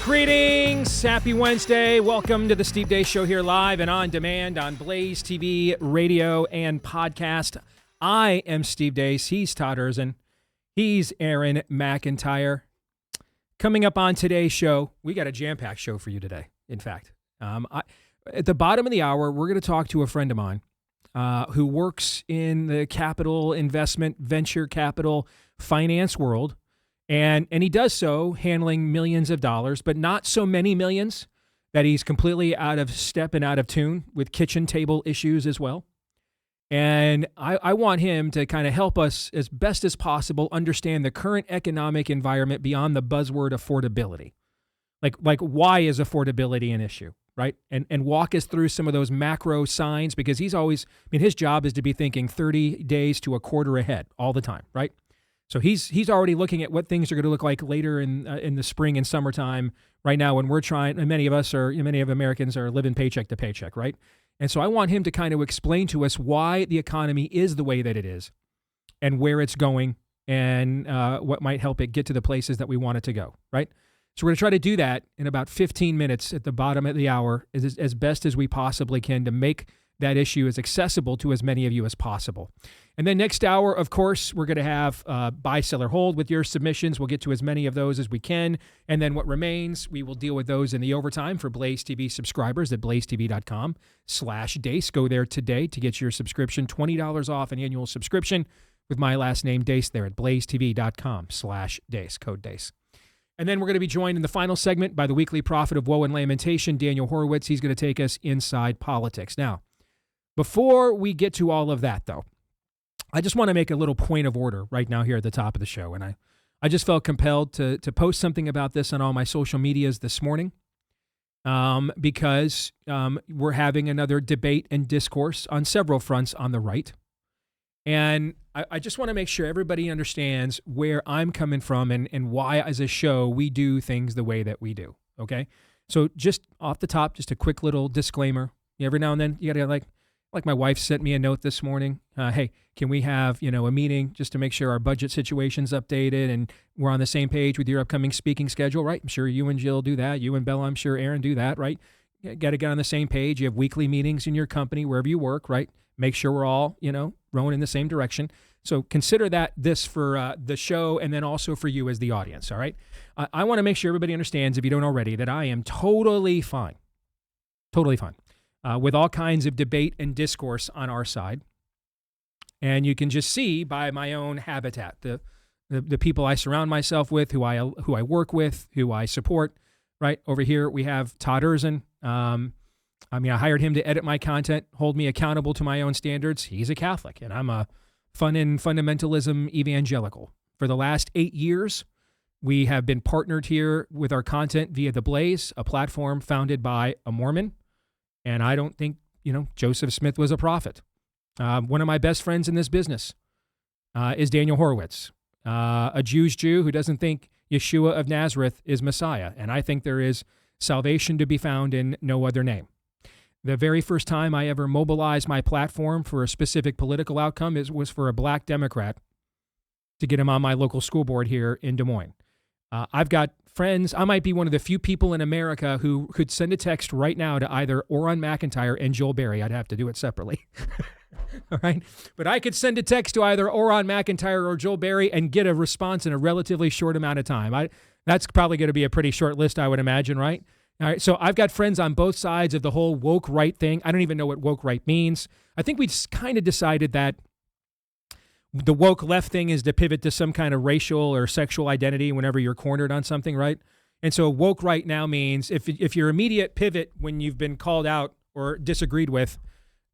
Greetings. Happy Wednesday. Welcome to the Steve Deace Show here live and on demand on Blaze TV, radio, and podcast. I am Steve Deace. He's Todd Erzin. He's Aaron McIntyre. Coming up on today's show, we got a jam-packed show for you today, in fact. At the bottom of the hour, we're going to talk to a friend of mine who works in the capital investment, venture capital, finance world. And he does so handling millions of dollars, but not so many millions that he's completely out of step and out of tune with kitchen table issues as well. And I want him to kind of help us as best as possible understand the current economic environment beyond the buzzword affordability. Like why is affordability an issue, right? And walk us through some of those macro signs, because he's always, his job is to be thinking 30 days to a quarter ahead all the time, right? So he's already looking at what things are going to look like later in the spring and summertime right now when we're trying, and many of Americans are living paycheck to paycheck, right? And so I want him to kind of explain to us why the economy is the way that it is and where it's going and what might help it get to the places that we want it to go, right? So we're going to try to do that in about 15 minutes at the bottom of the hour as best as we possibly can to make that issue as accessible to as many of you as possible. And then next hour, of course, we're going to have buy, sell, or hold with your submissions. We'll get to as many of those as we can. And then what remains, we will deal with those in the overtime for Blaze TV subscribers at blazetv.com/Deace. Go there today to get your subscription, $20 off an annual subscription with my last name, Deace, there at blazetv.com/Deace, code Deace. And then we're going to be joined in the final segment by the weekly prophet of woe and lamentation, Daniel Horowitz. He's going to take us inside politics. Now, before we get to all of that, though, I just want to make a little point of order right now here at the top of the show. And I just felt compelled to post something about this on all my social medias this morning because we're having another debate and discourse on several fronts on the right. And I just want to make sure everybody understands where I'm coming from and why, as a show, we do things the way that we do, okay? So just off the top, just a quick little disclaimer. Every now and then, you got to like my wife sent me a note this morning. Hey, can we have, a meeting just to make sure our budget situation's updated and we're on the same page with your upcoming speaking schedule, right? I'm sure you and Jill do that. You and Bella, I'm sure Aaron do that, right? Got to get on the same page. You have weekly meetings in your company, wherever you work, right? Make sure we're all, rowing in the same direction. So consider this for the show and then also for you as the audience, all right? I want to make sure everybody understands, if you don't already, that I am totally fine with all kinds of debate and discourse on our side. And you can just see by my own habitat, the people I surround myself with, who I work with, who I support, right? Over here, we have Todd Erzin. I hired him to edit my content, hold me accountable to my own standards. He's a Catholic, and I'm a fundamentalism evangelical. For the last 8 years, we have been partnered here with our content via The Blaze, a platform founded by a Mormon. And I don't think, Joseph Smith was a prophet. One of my best friends in this business is Daniel Horowitz, a Jewish Jew who doesn't think Yeshua of Nazareth is Messiah. And I think there is salvation to be found in no other name. The very first time I ever mobilized my platform for a specific political outcome was for a black Democrat to get him on my local school board here in Des Moines. I've got friends. I might be one of the few people in America who could send a text right now to either Oron McIntyre and Joel Berry. I'd have to do it separately. All right. But I could send a text to either Oron McIntyre or Joel Berry and get a response in a relatively short amount of time. That's probably going to be a pretty short list, I would imagine, right? All right. So I've got friends on both sides of the whole woke right thing. I don't even know what woke right means. I think we kind of decided that the woke left thing is to pivot to some kind of racial or sexual identity whenever you're cornered on something, right? And so woke right now means if your immediate pivot when you've been called out or disagreed with,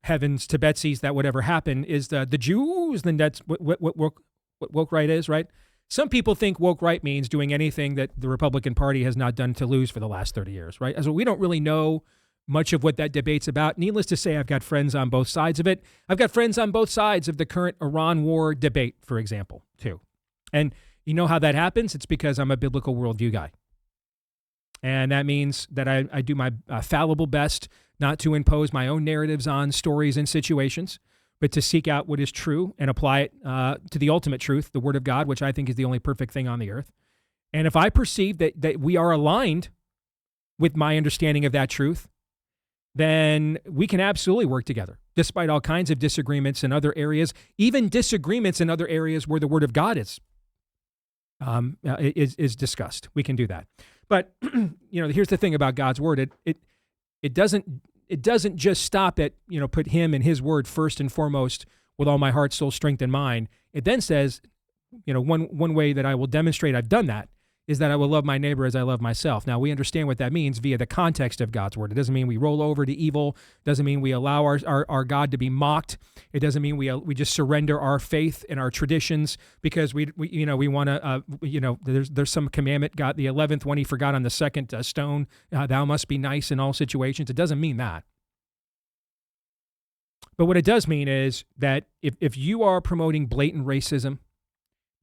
heavens to Betsy's, that whatever happened is the Jews, then that's what woke right is, right? Some people think woke right means doing anything that the Republican Party has not done to lose for the last 30 years, right? So we don't really know much of what that debate's about. Needless to say, I've got friends on both sides of it. I've got friends on both sides of the current Iran war debate, for example, too. And you know how that happens? It's because I'm a biblical worldview guy. And that means that I do my fallible best not to impose my own narratives on stories and situations, but to seek out what is true and apply it to the ultimate truth, the Word of God, which I think is the only perfect thing on the earth. And if I perceive that we are aligned with my understanding of that truth, then we can absolutely work together, despite all kinds of disagreements in other areas, even disagreements in other areas where the Word of God is discussed. We can do that. But here's the thing about God's Word: it doesn't just stop at put Him and His Word first and foremost with all my heart, soul, strength, and mind. It then says, one way that I will demonstrate I've done that is that I will love my neighbor as I love myself. Now, we understand what that means via the context of God's Word. It doesn't mean we roll over to evil. It doesn't mean we allow our God to be mocked. It doesn't mean we just surrender our faith and our traditions because we want to, there's some commandment, God, the 11th one, He forgot on the second stone, thou must be nice in all situations. It doesn't mean that. But what it does mean is that if you are promoting blatant racism,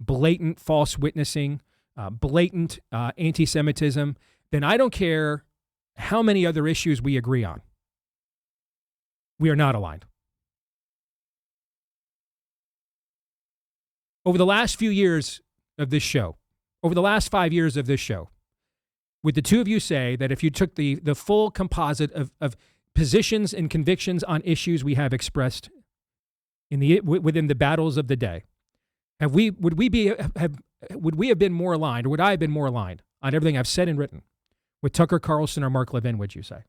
blatant false witnessing, blatant anti-Semitism, then I don't care how many other issues we agree on. We are not aligned. Over the last few years of this show, over the last 5 years of this show, would the two of you say that if you took the full composite of positions and convictions on issues we have expressed within the battles of the day, would we have been more aligned, or would I have been more aligned on everything I've said and written with Tucker Carlson or Mark Levin, would you say?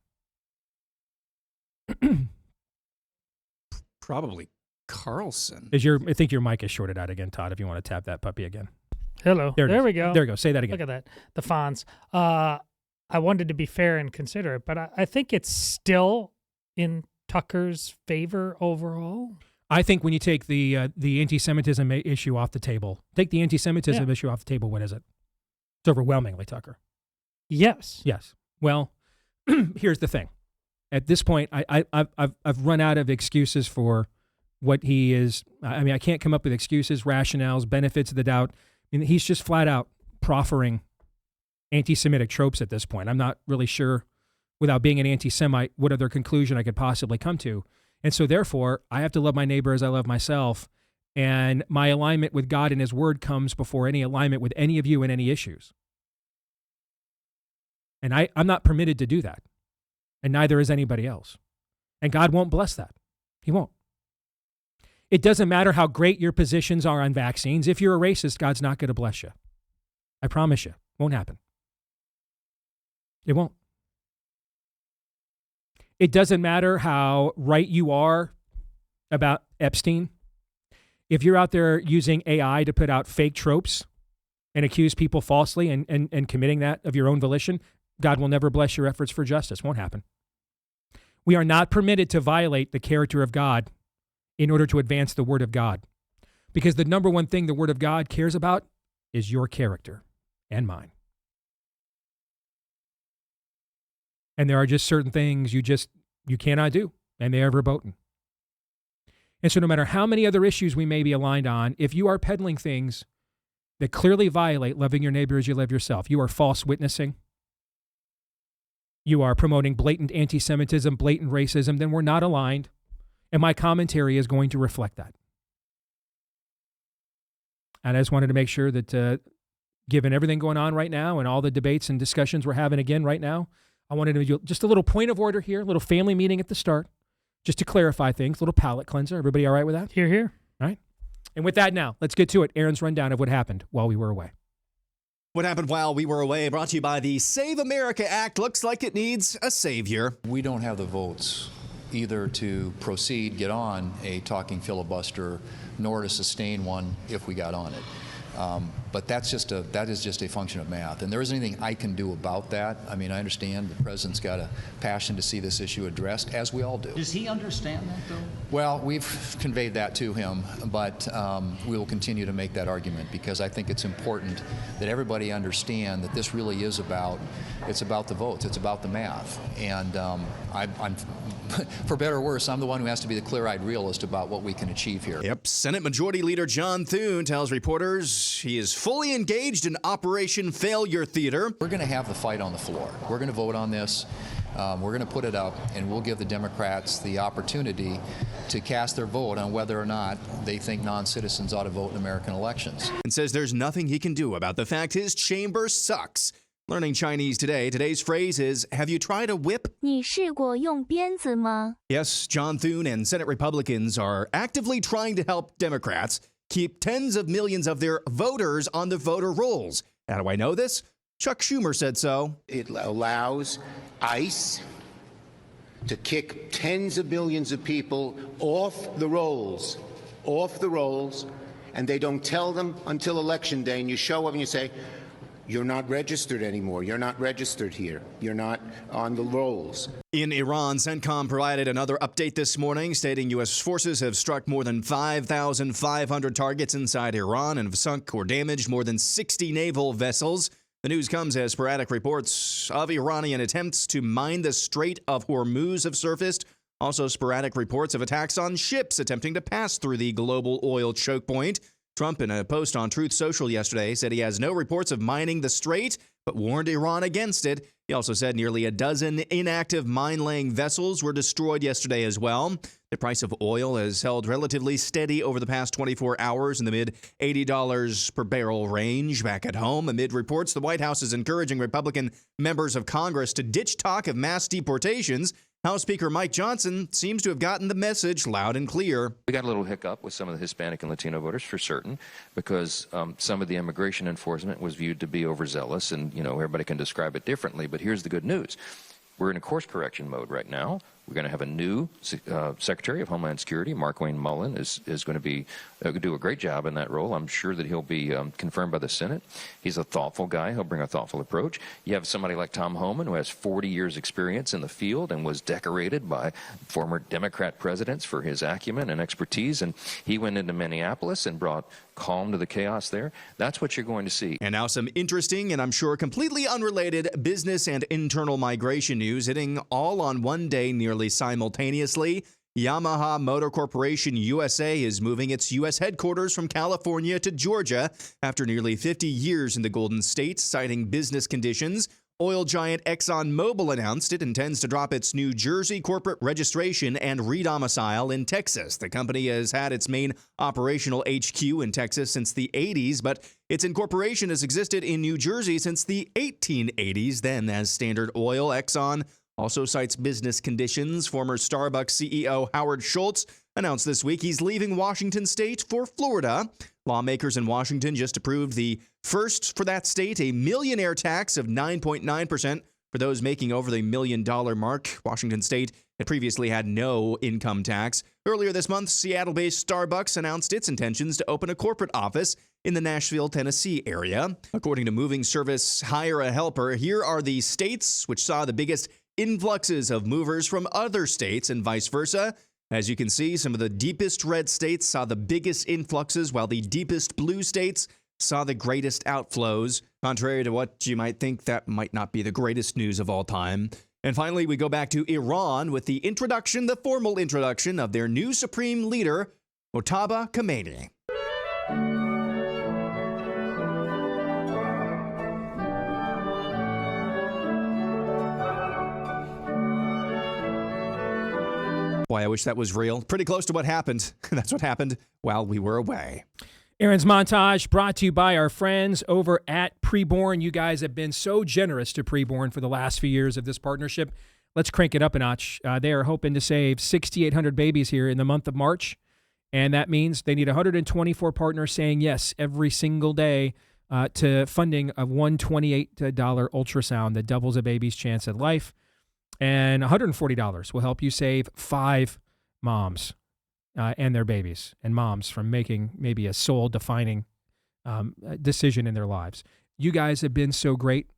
Probably Carlson. I think your mic is shorted out again, Todd, if you want to tap that puppy again. Hello. There we go. There we go. Say that again. Look at that. The fonts. I wanted to be fair and considerate, but I think it's still in Tucker's favor overall. I think when you take the anti-Semitism issue off the table, issue off the table, what is it? It's overwhelmingly Tucker. Yes. Yes. Well, here's the thing. At this point, I've run out of excuses for what he is. I mean, I can't come up with excuses, rationales, benefits of the doubt. I mean, he's just flat out proffering anti-Semitic tropes at this point. I'm not really sure, without being an anti-Semite, what other conclusion I could possibly come to. And so therefore, I have to love my neighbor as I love myself. And my alignment with God and His Word comes before any alignment with any of you in any issues. And I'm not permitted to do that. And neither is anybody else. And God won't bless that. He won't. It doesn't matter how great your positions are on vaccines. If you're a racist, God's not going to bless you. I promise you. Won't happen. It won't. It doesn't matter how right you are about Epstein. If you're out there using AI to put out fake tropes and accuse people falsely and committing that of your own volition, God will never bless your efforts for justice. Won't happen. We are not permitted to violate the character of God in order to advance the Word of God. Because the number one thing the Word of God cares about is your character and mine. And there are just certain things you cannot do, and they are verboten. And so no matter how many other issues we may be aligned on, if you are peddling things that clearly violate loving your neighbor as you love yourself, you are false witnessing, you are promoting blatant anti-Semitism, blatant racism, then we're not aligned, and my commentary is going to reflect that. And I just wanted to make sure that given everything going on right now and all the debates and discussions we're having again right now, I wanted to do just a little point of order here, a little family meeting at the start, just to clarify things, a little palate cleanser. Everybody all right with that? Hear, hear. All right. And with that now, let's get to it. Aaron's rundown of what happened while we were away. What happened while we were away, brought to you by the Save America Act. Looks like it needs a savior. We don't have the votes either to proceed, get on a talking filibuster, nor to sustain one if we got on it. But that is just a function of math. And there isn't anything I can do about that. I mean, I understand the president's got a passion to see this issue addressed, as we all do. Does he understand that, though? Well, we've conveyed that to him, but we will continue to make that argument because I think it's important that everybody understand that this really is about the votes. It's about the math. And I'm for better or worse, I'm the one who has to be the clear-eyed realist about what we can achieve here. Yep. Senate Majority Leader John Thune tells reporters he is fully engaged in Operation Failure Theater. We're going to have the fight on the floor. We're going to vote on this. We're going to put it up, and we'll give the Democrats the opportunity to cast their vote on whether or not they think non-citizens ought to vote in American elections. And says there's nothing he can do about the fact his chamber sucks. Learning Chinese today. Today's phrase is, have you tried a whip? 你试过用鞭子吗？ Yes, John Thune and Senate Republicans are actively trying to help Democrats keep tens of millions of their voters on the voter rolls. How do I know this? Chuck Schumer said so. It allows ICE to kick tens of millions of people off the rolls, and they don't tell them until Election Day, and you show up and you say, you're not registered anymore. You're not registered here. You're not on the rolls. In Iran, CENTCOM provided another update this morning, stating U.S. forces have struck more than 5,500 targets inside Iran and have sunk or damaged more than 60 naval vessels. The news comes as sporadic reports of Iranian attempts to mine the Strait of Hormuz have surfaced. Also, sporadic reports of attacks on ships attempting to pass through the global oil choke point. Trump, in a post on Truth Social yesterday, said he has no reports of mining the strait, but warned Iran against it. He also said nearly a dozen inactive mine-laying vessels were destroyed yesterday as well. The price of oil has held relatively steady over the past 24 hours in the mid-$80 per barrel range. Back at home, amid reports the White House is encouraging Republican members of Congress to ditch talk of mass deportations. House Speaker Mike Johnson seems to have gotten the message loud and clear. We got a little hiccup with some of the Hispanic and Latino voters for certain, because some of the immigration enforcement was viewed to be overzealous, and everybody can describe it differently. But here's the good news: we're in a course correction mode right now. We're going to have a new Secretary of Homeland Security. Mark Wayne Mullen is going to be do a great job in that role. I'm sure that he'll be confirmed by the Senate. He's a thoughtful guy. He'll bring a thoughtful approach. You have somebody like Tom Homan, who has 40 years experience in the field and was decorated by former Democrat presidents for his acumen and expertise. And he went into Minneapolis and brought calm to the chaos there. That's what you're going to see. And now some interesting and I'm sure completely unrelated business and internal migration news hitting all on one day nearly simultaneously. Yamaha Motor Corporation USA is moving its U.S. headquarters from California to Georgia after nearly 50 years in the Golden State, citing business conditions. Oil giant ExxonMobil announced it intends to drop its New Jersey corporate registration and redomicile in Texas. The company has had its main operational HQ in Texas since the 80s, but its incorporation has existed in New Jersey since the 1880s. Then, as Standard Oil, Exxon also cites business conditions. Former Starbucks CEO Howard Schultz announced this week he's leaving Washington state for Florida. Lawmakers in Washington just approved the first for that state, a millionaire tax of 9.9% for those making over the $1 million mark. Washington state had previously had no income tax. Earlier this month, Seattle-based Starbucks announced its intentions to open a corporate office in the Nashville, Tennessee area. According to moving service Hire a Helper, here are the states which saw the biggest influxes of movers from other states and vice versa. As you can see, some of the deepest red states saw the biggest influxes, while the deepest blue states saw the greatest outflows. Contrary to what you might think, that might not be the greatest news of all time. And finally, we go back to Iran with the formal introduction of their new supreme leader, Mojtaba Khomeini. Boy, I wish that was real. Pretty close to what happened. That's what happened while we were away. Aaron's Montage brought to you by our friends over at Preborn. You guys have been so generous to Preborn for the last few years of this partnership. Let's crank it up a notch. They are hoping to save 6,800 babies here in the month of March. And that means they need 124 partners saying yes every single day to funding of one $28 ultrasound that doubles a baby's chance at life. And $140 will help you save 5 moms and their babies and moms from making maybe a soul-defining decision in their lives. You guys have been so great.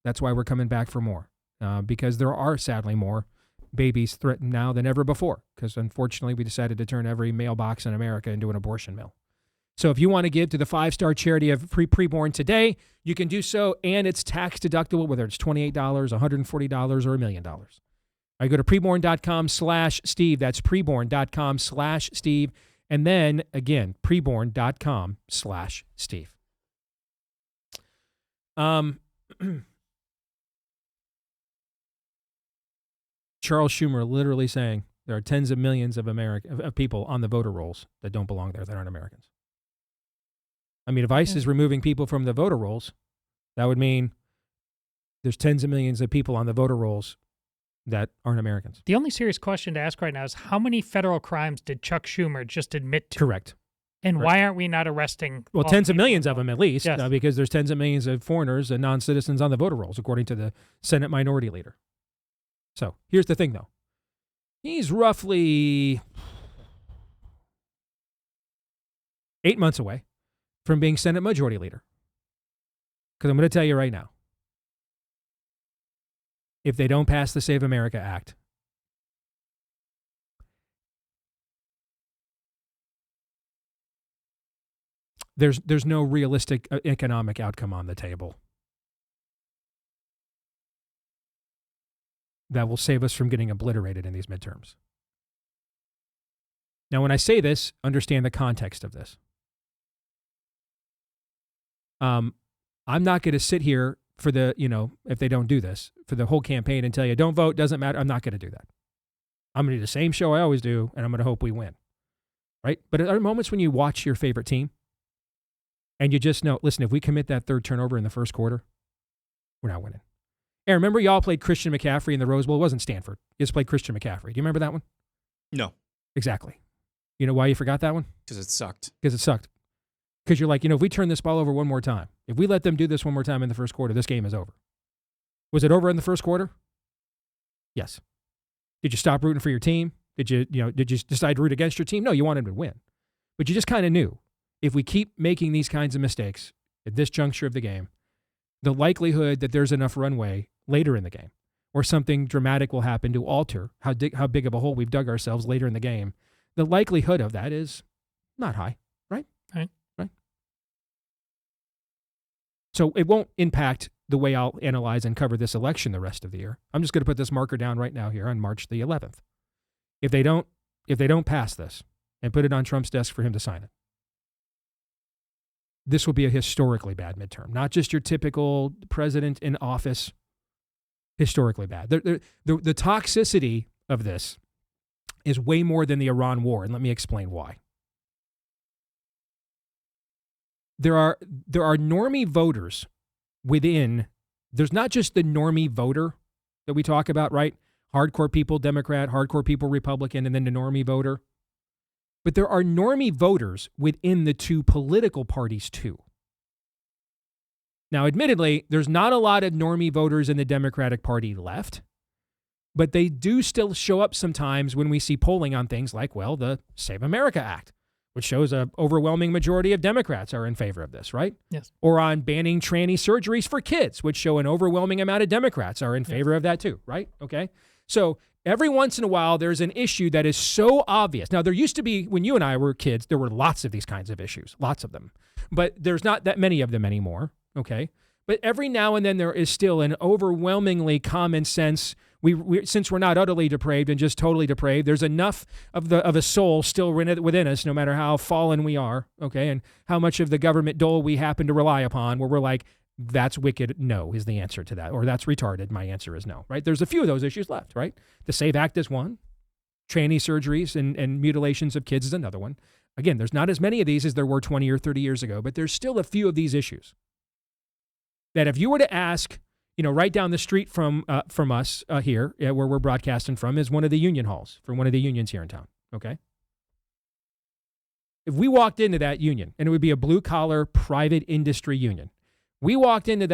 That's why we're coming back for more, because there are sadly more babies threatened now than ever before, because unfortunately we decided to turn every mailbox in America into an abortion mill. So if you want to give to the 5-star charity of Preborn today, you can do so, and it's tax deductible, whether it's $28, $140, or $1 million. I go to preborn.com/Steve. That's preborn.com/Steve. And then again, preborn.com/Steve. Charles Schumer literally saying there are tens of millions of people on the voter rolls that don't belong there, that aren't Americans. I mean, if ICE is removing people from the voter rolls, that would mean There's tens of millions of people on the voter rolls that aren't Americans. The only serious question to ask right now is how many federal crimes did Chuck Schumer just admit to? Correct. And Correct. why aren't we not arresting? Well, all tens of people millions of involved? them at least, Yes. because there's tens of millions of foreigners and non-citizens on the voter rolls, according to the Senate Minority Leader. So here's the thing, though. He's roughly 8 months away from being Senate Majority Leader. Because I'm going to tell you right now, if they don't pass the Save America Act, there's no realistic economic outcome on the table that will save us from getting obliterated in these midterms. Now, when I say this, understand the context of this. I'm not going to sit here for the, if they don't do this, for the whole campaign and tell you, don't vote, doesn't matter. I'm not going to do that. I'm going to do the same show I always do, and I'm going to hope we win. Right? But are there moments when you watch your favorite team and you just know, listen, if we commit that third turnover in the first quarter, we're not winning. And remember, y'all played Christian McCaffrey in the Rose Bowl. It wasn't Stanford. You just played Christian McCaffrey. Do you remember that one? No, Exactly. You know why you forgot that one? because it sucked. Because it sucked. Because you're like, if we turn this ball over one more time, if we let them do this one more time in the first quarter, this game is over. Was it over in the first quarter? Yes. Did you stop rooting for your team? Did you decide to root against your team? No, you wanted them to win. But you just kind of knew if we keep making these kinds of mistakes at this juncture of the game, the likelihood that there's enough runway later in the game or something dramatic will happen to alter how big of a hole we've dug ourselves later in the game, the likelihood of that is not high, right? Right. So it won't impact the way I'll analyze and cover this election the rest of the year. I'm just going to put this marker down right now here on March the 11th. If they don't pass this and put it on Trump's desk for him to sign it, this will be a historically bad midterm. Not just your typical president in office, historically bad. The toxicity of this is way more than the Iran war, and let me explain why. There are normie voters within. There's not just the normie voter that we talk about, right? Hardcore people, Democrat, hardcore people, Republican, and then the normie voter. But there are normie voters within the two political parties too. Now, admittedly, there's not a lot of normie voters in the Democratic Party left, but they do still show up sometimes when we see polling on things like, well, the Save America Act, which shows an overwhelming majority of Democrats are in favor of this, right? Yes. Or on banning tranny surgeries for kids, which show an overwhelming amount of Democrats are in favor of that too, right? Okay. So every once in a while, there's an issue that is so obvious. Now, there used to be, when you and I were kids, there were lots of these kinds of issues, lots of them. But there's not that many of them anymore, okay? But every now and then there is still an overwhelmingly common sense. We since we're not utterly depraved and just totally depraved, there's enough of a soul still within us, no matter how fallen we are, okay, and how much of the government dole we happen to rely upon, where we're like, that's wicked, no, is the answer to that, or that's retarded, my answer is no, right? There's a few of those issues left, right? The SAVE Act is one. Tranny surgeries and mutilations of kids is another one. Again, there's not as many of these as there were 20 or 30 years ago, but there's still a few of these issues that if you were to ask, right down the street from us here, where we're broadcasting from, is one of the union halls for one of the unions here in town, okay? If we walked into that union, and it would be a blue-collar private industry union, if we walked into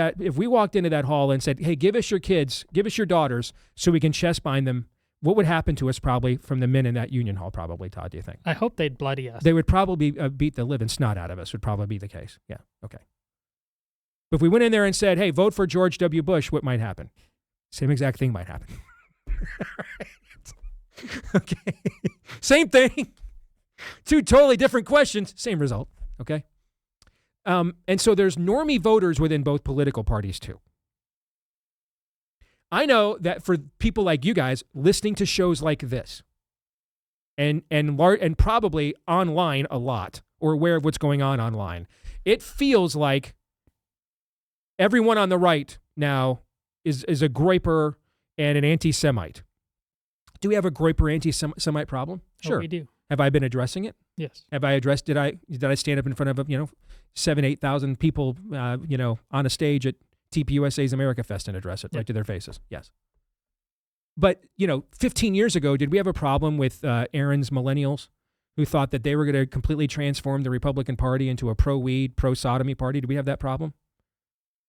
that hall and said, hey, give us your kids, give us your daughters so we can chest bind them, what would happen to us probably from the men in that union hall probably, Todd, do you think? I hope they'd bloody us. They would probably beat the living snot out of us, would probably be the case. Yeah, okay. But if we went in there and said, hey, vote for George W. Bush, what might happen? Same exact thing might happen. Okay. Same thing. Two totally different questions, same result. Okay. And so there's normie voters within both political parties too. I know that for people like you guys listening to shows like this and probably online a lot or aware of what's going on online, it feels like everyone on the right now is a groiper and an anti-Semite. Do we have a groiper anti-Semite problem? Sure. Oh, we do. Have I been addressing it? Yes. Have I addressed? Did I stand up in front of 7,000-8,000 people on a stage at TPUSA's America Fest and address it right to their faces. Yes. But, 15 years ago, did we have a problem with Aaron's millennials who thought that they were going to completely transform the Republican Party into a pro-weed, pro-sodomy party? Did we have that problem?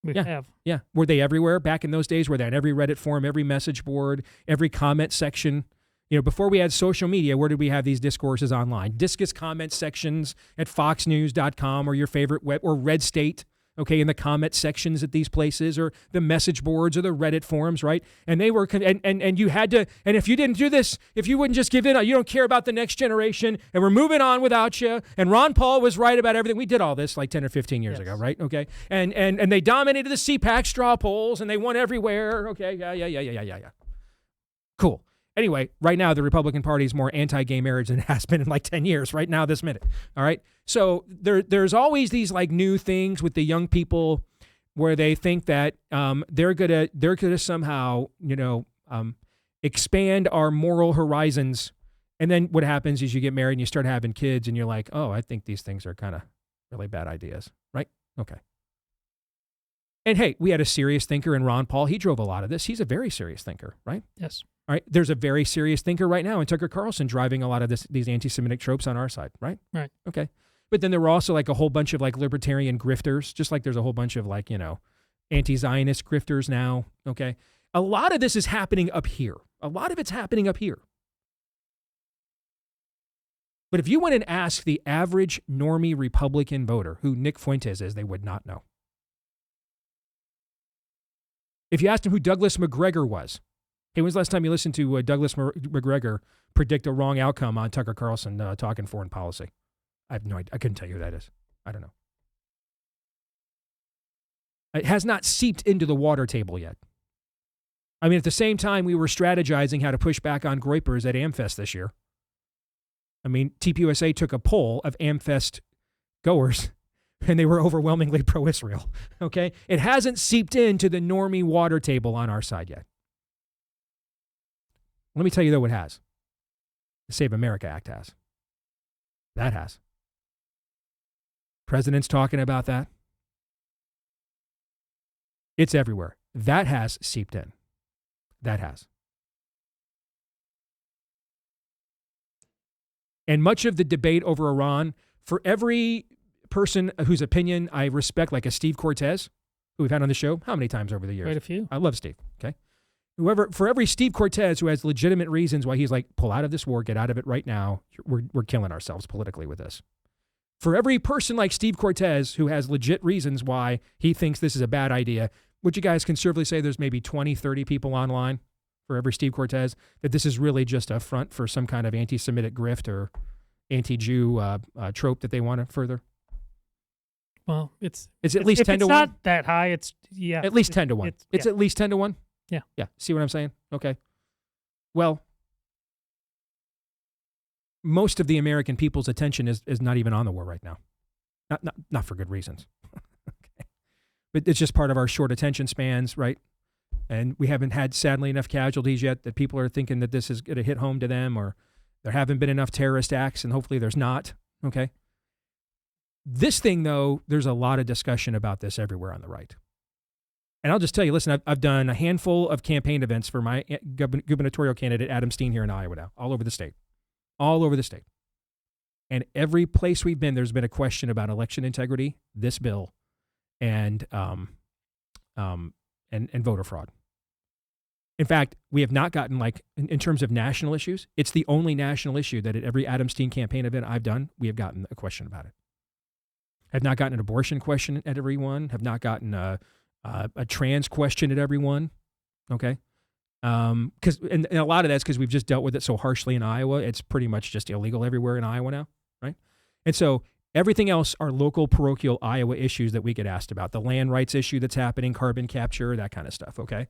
We have. Yeah. Were they everywhere back in those days? Were they on every Reddit forum, every message board, every comment section? Before we had social media, where did we have these discourses online? Discus comment sections at foxnews.com or your favorite web, or Red State, okay, in the comment sections at these places, or the message boards or the Reddit forums, right? And they were, and you had to, and if you didn't do this, if you wouldn't just give in, you don't care about the next generation, and we're moving on without you, and Ron Paul was right about everything. We did all this like 10 or 15 years ago, right? Okay. And they dominated the CPAC straw polls, and they won everywhere. Okay. Yeah. Cool. Anyway, right now, the Republican Party is more anti-gay marriage than it has been in like 10 years, right now, this minute. All right. So there's always these like new things with the young people where they think that they're gonna somehow, expand our moral horizons. And then what happens is you get married and you start having kids and you're like, oh, I think these things are kind of really bad ideas, right? Okay. And hey, we had a serious thinker in Ron Paul. He drove a lot of this. He's a very serious thinker, right? Yes. All right. There's a very serious thinker right now in Tucker Carlson driving a lot of these anti-Semitic tropes on our side, right? Right. Okay. But then there were also like a whole bunch of like libertarian grifters, just like there's a whole bunch of like, anti-Zionist grifters now. Okay. A lot of this is happening up here. A lot of it's happening up here. But if you went and asked the average normie Republican voter who Nick Fuentes is, they would not know. If you asked him who Douglas McGregor was, hey, when's the last time you listened to Douglas McGregor predict a wrong outcome on Tucker Carlson talking foreign policy? I have no idea. I couldn't tell you who that is. I don't know. It has not seeped into the water table yet. I mean, at the same time, we were strategizing how to push back on Groypers at AmFest this year. I mean, TPUSA took a poll of AmFest goers, and they were overwhelmingly pro-Israel. Okay? It hasn't seeped into the normie water table on our side yet. Let me tell you, though, what has. The Save America Act has. That has. President's talking about that. It's everywhere. That has seeped in. That has. And much of the debate over Iran, for every person whose opinion I respect, like a Steve Cortez, who we've had on the show, how many times over the years? Quite a few. I love Steve, okay? For every Steve Cortez who has legitimate reasons why he's like, pull out of this war, get out of it right now, we're killing ourselves politically with this. For every person like Steve Cortez who has legit reasons why he thinks this is a bad idea, would you guys conservatively say there's maybe 20, 30 people online for every Steve Cortez that this is really just a front for some kind of anti-Semitic grift or anti-Jew trope that they want to further? Well, it's at least 10 to 1. It's not that high. It's at least 10 to 1. It's at least 10 to 1. Yeah. Yeah. See what I'm saying? Okay. Well, most of the American people's attention is not even on the war right now. Not for good reasons. Okay. But it's just part of our short attention spans, right? And we haven't had, sadly, enough casualties yet that people are thinking that this is going to hit home to them, or there haven't been enough terrorist acts, and hopefully there's not. Okay. This thing, though, there's a lot of discussion about this everywhere on the right. And I'll just tell you, listen, I've done a handful of campaign events for my gubernatorial candidate, Adam Steen, here in Iowa now, all over the state. All over the state. And every place we've been, there's been a question about election integrity, this bill, and voter fraud. In fact, we have not gotten, like, in terms of national issues, it's the only national issue that at every Adam Steen campaign event I've done, we have gotten a question about it. Have not gotten an abortion question at every one, have not gotten a trans question at every one, okay? Because and a lot of that's because we've just dealt with it so harshly in Iowa. It's pretty much just illegal everywhere in Iowa now, right? And so everything else are local, parochial Iowa issues that we get asked about. The land rights issue that's happening, carbon capture, that kind of stuff, okay?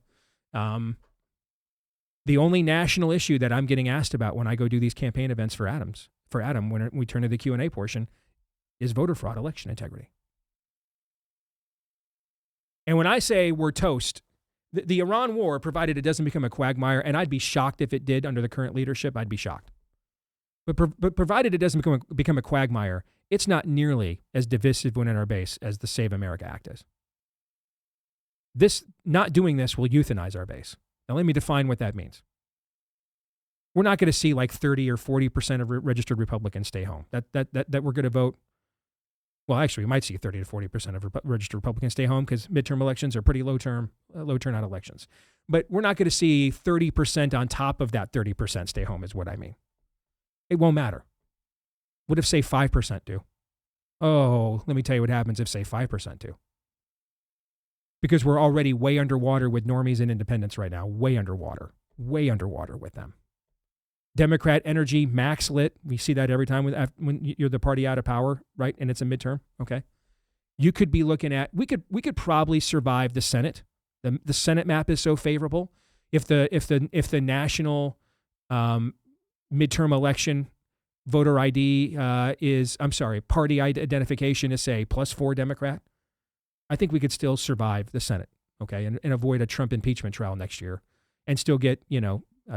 The only national issue that I'm getting asked about when I go do these campaign events for Adam, when we turn to the Q&A portion, is voter fraud, election integrity. And when I say we're toast, the Iran war, provided it doesn't become a quagmire, and I'd be shocked if it did under the current leadership, I'd be shocked. But provided it doesn't become a quagmire, it's not nearly as divisive within our base as the Save America Act is. Not doing this will euthanize our base. Now, let me define what that means. We're not going to see like 30 or 40% of registered Republicans stay home. That we're going to vote. Well, actually, we might see 30 to 40% of registered Republicans stay home because midterm elections are pretty low turnout elections. But we're not going to see 30% on top of that 30% stay home is what I mean. It won't matter. What if, say, 5% do? Oh, let me tell you what happens if, say, 5% do. Because we're already way underwater with normies and independents right now. Way underwater with them. Democrat energy max lit. We see that every time when you're the party out of power, right? And it's a midterm. Okay. You could be looking at, we could probably survive the Senate. The Senate map is so favorable. If the national midterm election voter ID party identification is, say, +4 Democrat, I think we could still survive the Senate, okay, and avoid a Trump impeachment trial next year and still get,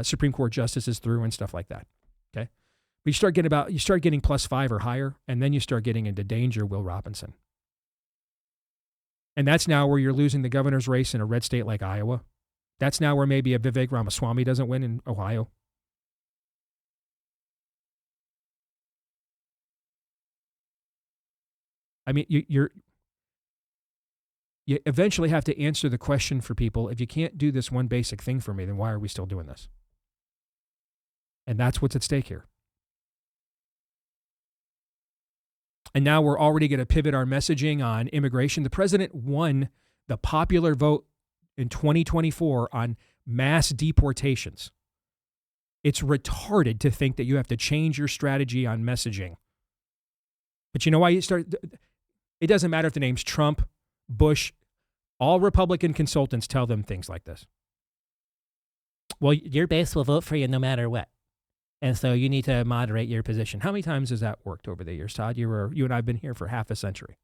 Supreme Court justices through and stuff like that, okay? But you start getting +5 or higher, and then you start getting into danger, Will Robinson. And that's now where you're losing the governor's race in a red state like Iowa. That's now where maybe a Vivek Ramaswamy doesn't win in Ohio. I mean, you eventually have to answer the question for people, if you can't do this one basic thing for me, then why are we still doing this? And that's what's at stake here. And now we're already going to pivot our messaging on immigration. The president won the popular vote in 2024 on mass deportations. It's retarded to think that you have to change your strategy on messaging. But you know why you start? It doesn't matter if the name's Trump, Bush, all Republican consultants tell them things like this. Well, your base will vote for you no matter what. And so you need to moderate your position. How many times has that worked over the years, Todd? You and I have been here for half a century.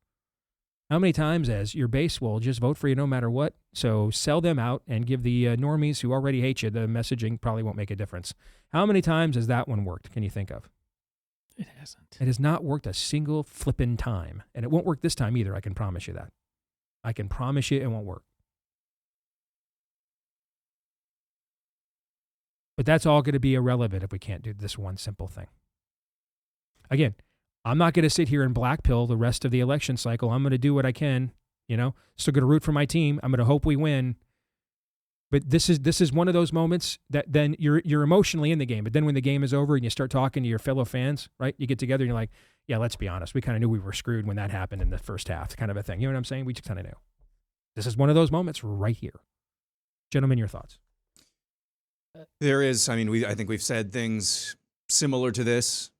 How many times has your base will just vote for you no matter what? So sell them out and give the normies who already hate you, the messaging probably won't make a difference. How many times has that one worked? Can you think of? It hasn't. It has not worked a single flippin' time. And it won't work this time either. I can promise you that. I can promise you it won't work. But that's all going to be irrelevant if we can't do this one simple thing. Again, I'm not going to sit here and black pill the rest of the election cycle. I'm going to do what I can, still going to root for my team. I'm going to hope we win. But this is one of those moments that then you're emotionally in the game. But then when the game is over and you start talking to your fellow fans, right? You get together and you're like, yeah, let's be honest. We kind of knew we were screwed when that happened in the first half, kind of a thing. You know what I'm saying? We just kind of knew. This is one of those moments right here. Gentlemen, your thoughts? There is, I think we've said things similar to this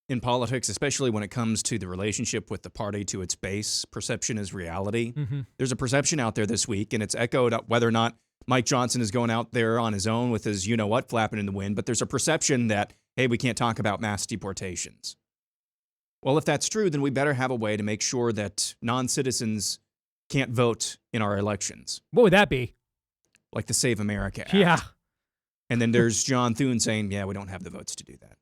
in politics, especially when it comes to the relationship with the party to its base. Perception is reality. Mm-hmm. There's a perception out there this week, and it's echoed whether or not Mike Johnson is going out there on his own with his you-know-what flapping in the wind, but there's a perception that, hey, we can't talk about mass deportations. Well, if that's true, then we better have a way to make sure that non-citizens can't vote in our elections. What would that be? Like the Save America Act. Yeah. And then there's John Thune saying, yeah, we don't have the votes to do that.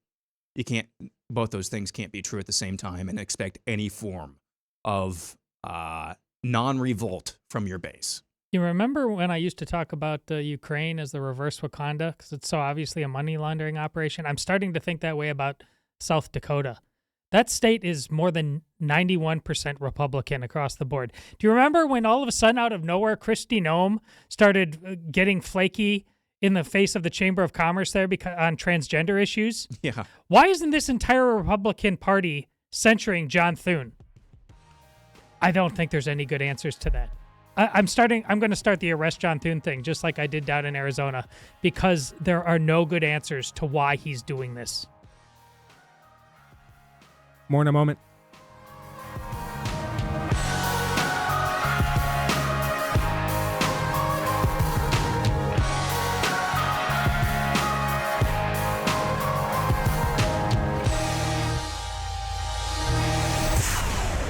You can't, both those things can't be true at the same time and expect any form of non-revolt from your base. You remember when I used to talk about Ukraine as the reverse Wakanda? Because it's so obviously a money laundering operation. I'm starting to think that way about South Dakota. That state is more than 91% Republican across the board. Do you remember when all of a sudden, out of nowhere, Kristi Noem started getting flaky in the face of the Chamber of Commerce there on transgender issues? Yeah. Why isn't this entire Republican Party censuring John Thune? I don't think there's any good answers to that. I'm going to start the arrest John Thune thing, just like I did down in Arizona, because there are no good answers to why he's doing this. More in a moment.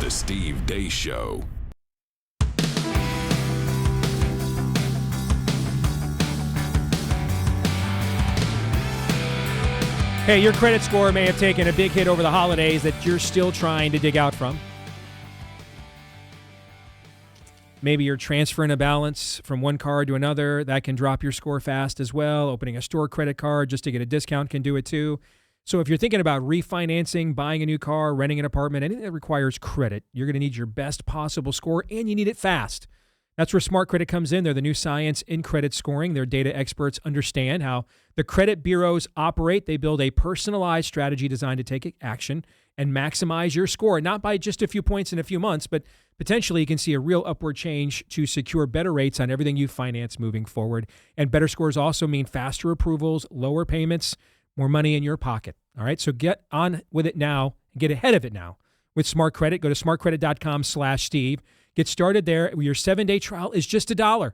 The Steve Deace Show. Hey, your credit score may have taken a big hit over the holidays that you're still trying to dig out from. Maybe you're transferring a balance from one card to another. That can drop your score fast as well. Opening a store credit card just to get a discount can do it too. So if you're thinking about refinancing, buying a new car, renting an apartment, anything that requires credit, you're going to need your best possible score, and you need it fast. That's where Smart Credit comes in. They're the new science in credit scoring. Their data experts understand how the credit bureaus operate. They build a personalized strategy designed to take action and maximize your score, not by just a few points in a few months, but potentially you can see a real upward change to secure better rates on everything you finance moving forward. And better scores also mean faster approvals, lower payments, more money in your pocket. All right, so get on with it now. Get ahead of it now with Smart Credit. Go to smartcredit.com/Steve. Get started there. Your 7-day trial is just $1.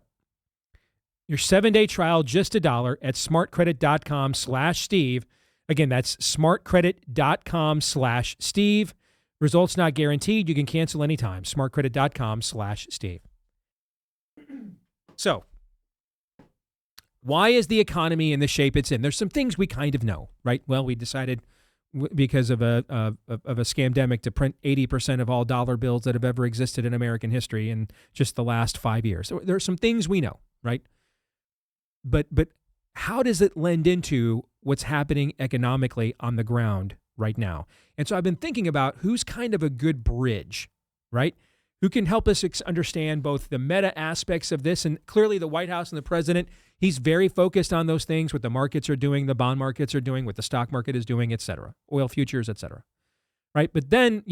Your 7-day trial, just $1 at smartcredit.com/Steve. Again, that's smartcredit.com/Steve. Results not guaranteed. You can cancel anytime. smartcredit.com/Steve. So, why is the economy in the shape it's in? There's some things we kind of know, right? Well, we decided because of a scamdemic to print 80% of all dollar bills that have ever existed in American history in just the last 5 years. So there are some things we know, right? But how does it lend into what's happening economically on the ground right now? And so I've been thinking about who's kind of a good bridge, right? Who can help us understand both the meta aspects of this, and clearly the White House and the president, he's very focused on those things, what the markets are doing, the bond markets are doing, what the stock market is doing, et cetera, oil futures, et cetera, right? But then,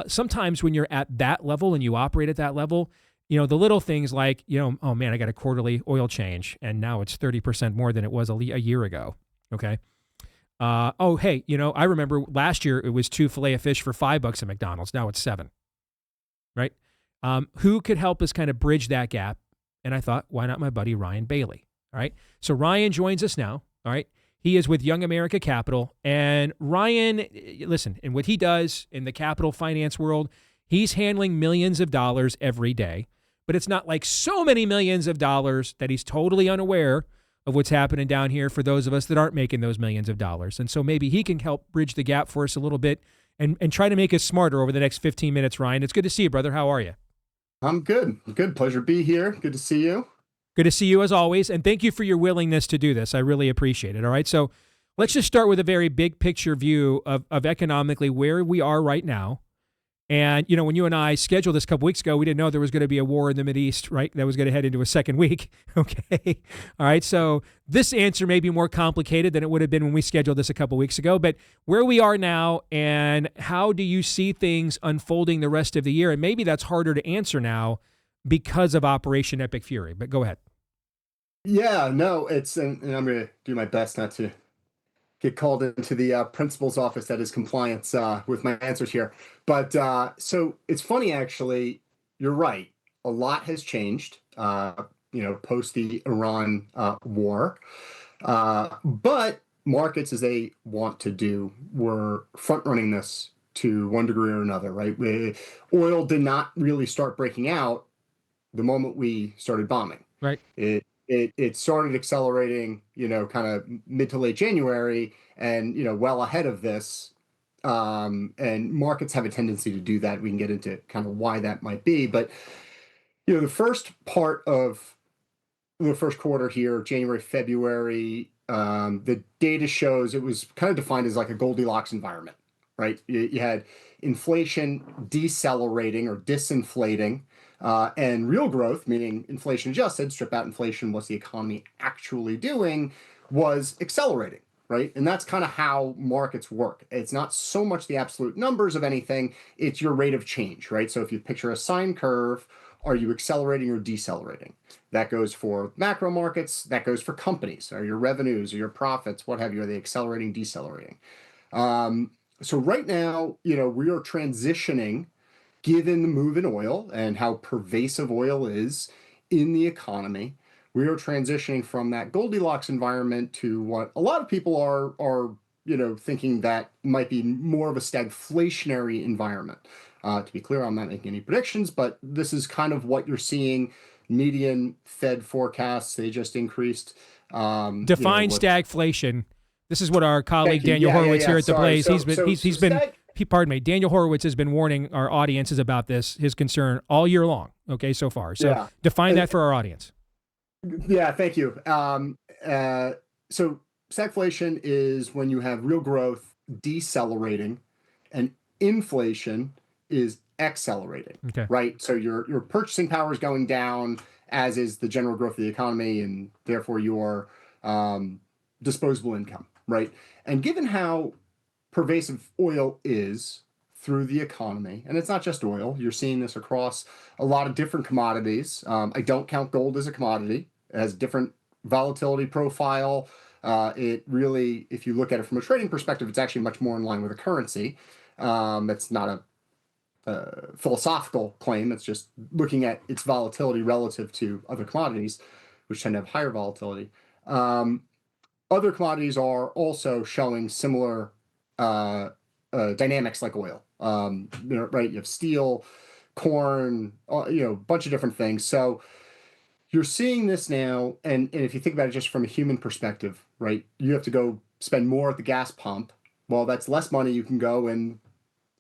sometimes when you're at that level and you operate at that level, the little things like, oh man, I got a quarterly oil change and now it's 30% more than it was a year ago, okay? Hey, I remember last year it was 2 filet of fish for $5 at McDonald's, now it's 7. Right? Who could help us kind of bridge that gap? And I thought, why not my buddy Ryan Bailey? All right. So Ryan joins us now. All right. He is with Young America Capital. And Ryan, listen, and what he does in the capital finance world, he's handling millions of dollars every day. But it's not like so many millions of dollars that he's totally unaware of what's happening down here for those of us that aren't making those millions of dollars. And so maybe he can help bridge the gap for us a little bit and try to make us smarter over the next 15 minutes, Ryan. It's good to see you, brother. How are you? I'm good. Good. Pleasure to be here. Good to see you. Good to see you as always. And thank you for your willingness to do this. I really appreciate it. All right. So let's just start with a very big picture view of economically where we are right now. And, when you and I scheduled this a couple weeks ago, we didn't know there was going to be a war in the Mideast, right? That was going to head into a second week. Okay. All right. So this answer may be more complicated than it would have been when we scheduled this a couple weeks ago. But where we are now and how do you see things unfolding the rest of the year? And maybe that's harder to answer now because of Operation Epic Fury. But go ahead. Yeah, no, and I'm going to do my best not to get called into the principal's office that is compliance with my answers here. But so it's funny, actually, you're right. A lot has changed, post the Iran war. But markets, as they want to do, were front running this to one degree or another, right? Oil did not really start breaking out the moment we started bombing. Right. It started accelerating, kind of mid to late January and, well ahead of this. And markets have a tendency to do that. We can get into kind of why that might be. But, the first part of the first quarter here, January, February, the data shows it was kind of defined as like a Goldilocks environment, right? You had inflation decelerating or disinflating. And real growth, meaning inflation adjusted, strip out inflation, what's the economy actually doing, was accelerating, right? And that's kind of how markets work. It's not so much the absolute numbers of anything, it's your rate of change, right? So if you picture a sine curve, are you accelerating or decelerating? That goes for macro markets, that goes for companies, or your revenues or your profits, what have you, are they accelerating, decelerating? So right now, we are transitioning, given the move in oil and how pervasive oil is in the economy, we are transitioning from that Goldilocks environment to what a lot of people are thinking that might be more of a stagflationary environment. To be clear, I'm not making any predictions, but this is kind of what you're seeing. Median Fed forecasts, they just increased. Define stagflation. This is what our colleague Daniel Horowitz here at the Blaze. He's pardon me, Daniel Horowitz has been warning our audiences about this, his concern all year long. Okay, so far. So define that for our audience. Yeah, thank you. So stagflation is when you have real growth decelerating, and inflation is accelerating. Okay. Right. So your purchasing power is going down, as is the general growth of the economy, and therefore your disposable income. Right. And given how pervasive oil is through the economy, and it's not just oil, you're seeing this across a lot of different commodities. I don't count gold as a commodity. It has a different volatility profile. It really, if you look at it from a trading perspective, it's actually much more in line with a currency. It's not a philosophical claim. It's just looking at its volatility relative to other commodities, which tend to have higher volatility. Other commodities are also showing similar dynamics like oil. Right? You have steel, corn, a bunch of different things. So you're seeing this now, and if you think about it just from a human perspective, right? You have to go spend more at the gas pump. Well, that's less money you can go and,